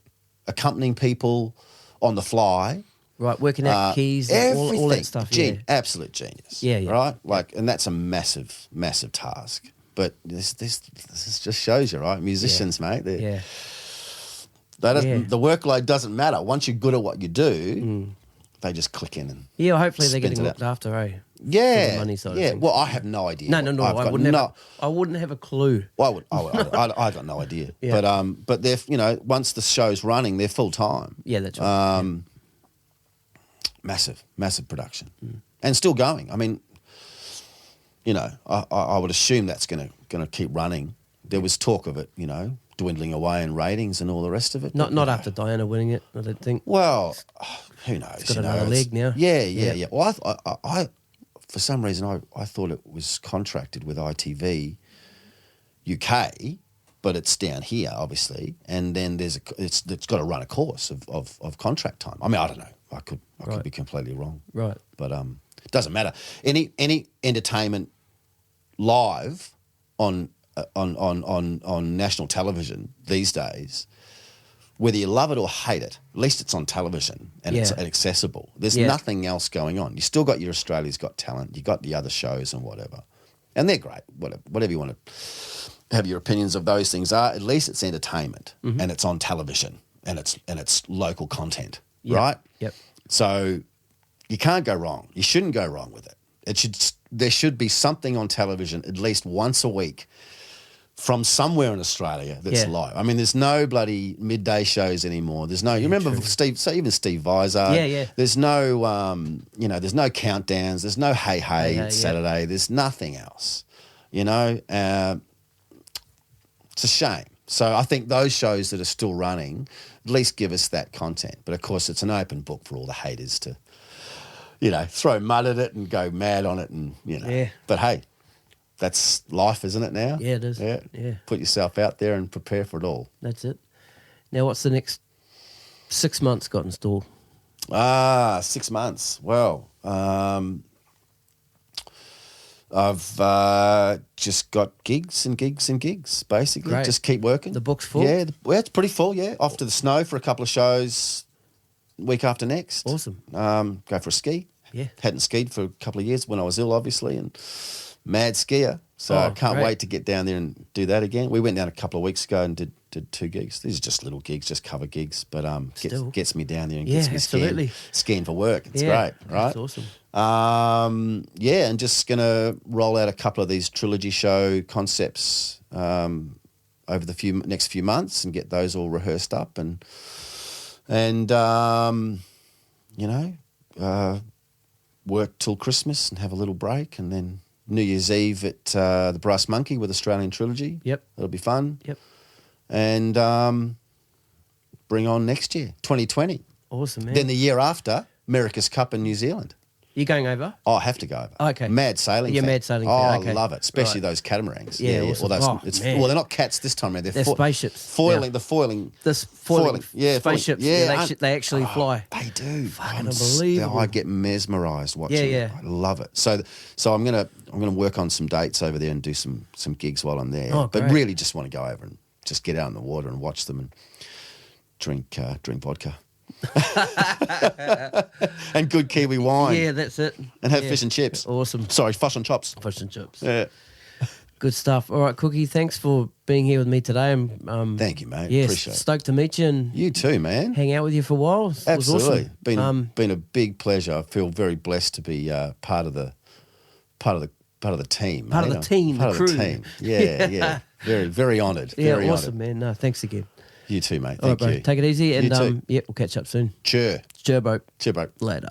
accompanying people on the fly. Right, working out keys, all that stuff. Absolute genius. Yeah. Right, and that's a massive, massive task. But this just shows you, right? Musicians, mate. The workload doesn't matter. Once you're good at what you do, they just click in and hopefully they're getting looked after, eh? Yeah, the money side of things. Well, I have no idea. No, I wouldn't have a clue. Well, I've got no idea. Yeah. But they're once the show's running, they're full time. Yeah, that's right. Massive production, and still going. I mean, I would assume that's going to keep running. There was talk of it, dwindling away in ratings and all the rest of it. Not after Diana winning it, I don't think. Well, who knows? It's got another leg now. Yeah. Well, I for some reason I thought it was contracted with ITV UK, but it's down here obviously, and then it's got to run a course of contract time. I mean, I don't know. I could be completely wrong. Right. But it doesn't matter. Any entertainment live on national television these days, whether you love it or hate it, at least it's on television and it's accessible. There's nothing else going on. You still got your Australia's Got Talent. You got the other shows and whatever, and they're great. Whatever you want to have your opinions of those things are, at least it's entertainment and it's on television and it's local content, right? Yep. So you can't go wrong. You shouldn't go wrong with it. There should be something on television at least once a week from somewhere in Australia that's live. I mean, there's no bloody midday shows anymore. There's no. You remember Steve? So even Steve Visor. Yeah. There's no. There's no countdowns. There's no Hey Saturday. There's nothing else. It's a shame. So I think those shows that are still running at least give us that content. But of course, it's an open book for all the haters to, throw mud at it and go mad on it, and Yeah. But hey, that's life, isn't it now? Yeah, it is. Yeah. Put yourself out there and prepare for it all. That's it. Now, what's the next 6 months got in store? 6 months. Well, I've just got gigs and gigs and gigs, basically. Great. Just keep working. The book's full? Yeah, it's pretty full, yeah. Off to the snow for a couple of shows week after next. Awesome. Go for a ski. Yeah. Hadn't skied for a couple of years when I was ill, obviously, and mad skier. So I can't wait to get down there and do that again. We went down a couple of weeks ago and did 2 gigs. These are just little gigs, just cover gigs, but gets me down there and gets me skiing for work. It's great, right? That's awesome. And just going to roll out a couple of these trilogy show concepts over the next few months and get those all rehearsed up and work till Christmas and have a little break, and then New Year's Eve at the Brass Monkey with Australian Trilogy. Yep. That'll be fun. Yep. And bring on next year, 2020. Awesome, man. Then the year after, America's Cup in New Zealand. You going over? Oh, I have to go over. Okay. Mad sailing. You're fan. mad sailing. Oh, I love it, especially those catamarans. Yeah, awesome. Well, they're not cats this time. They're spaceships. Foiling. The foiling. Foiling. Yeah, spaceships. Yeah, they actually fly. They do. Fucking unbelievable. I get mesmerised watching it. Yeah. I love it. So I'm gonna work on some dates over there and do some gigs while I'm there. Oh, but great. really, just want to go over and just get out in the water and watch them and drink vodka. And good Kiwi wine. Yeah, that's it. And have fish and chips. Awesome. Sorry, fish and chops. Fish and chips. Yeah. Good stuff. All right, Cookie, thanks for being here with me today. Thank you, mate. Yes, Appreciate it. stoked to meet you and you too, man. hang out with you for a while. It Absolutely. was awesome. Been a big pleasure. I feel very blessed to be part of the team. Part of the team, Part the of crew. the team. Yeah. Very, very honoured. Yeah, very awesome, honoured. man. No, thanks again. You too, mate. All right, Thank bro. you. Take it easy, and we'll catch up soon. Cheer. Cheer, bro. Cheer, bro. Later.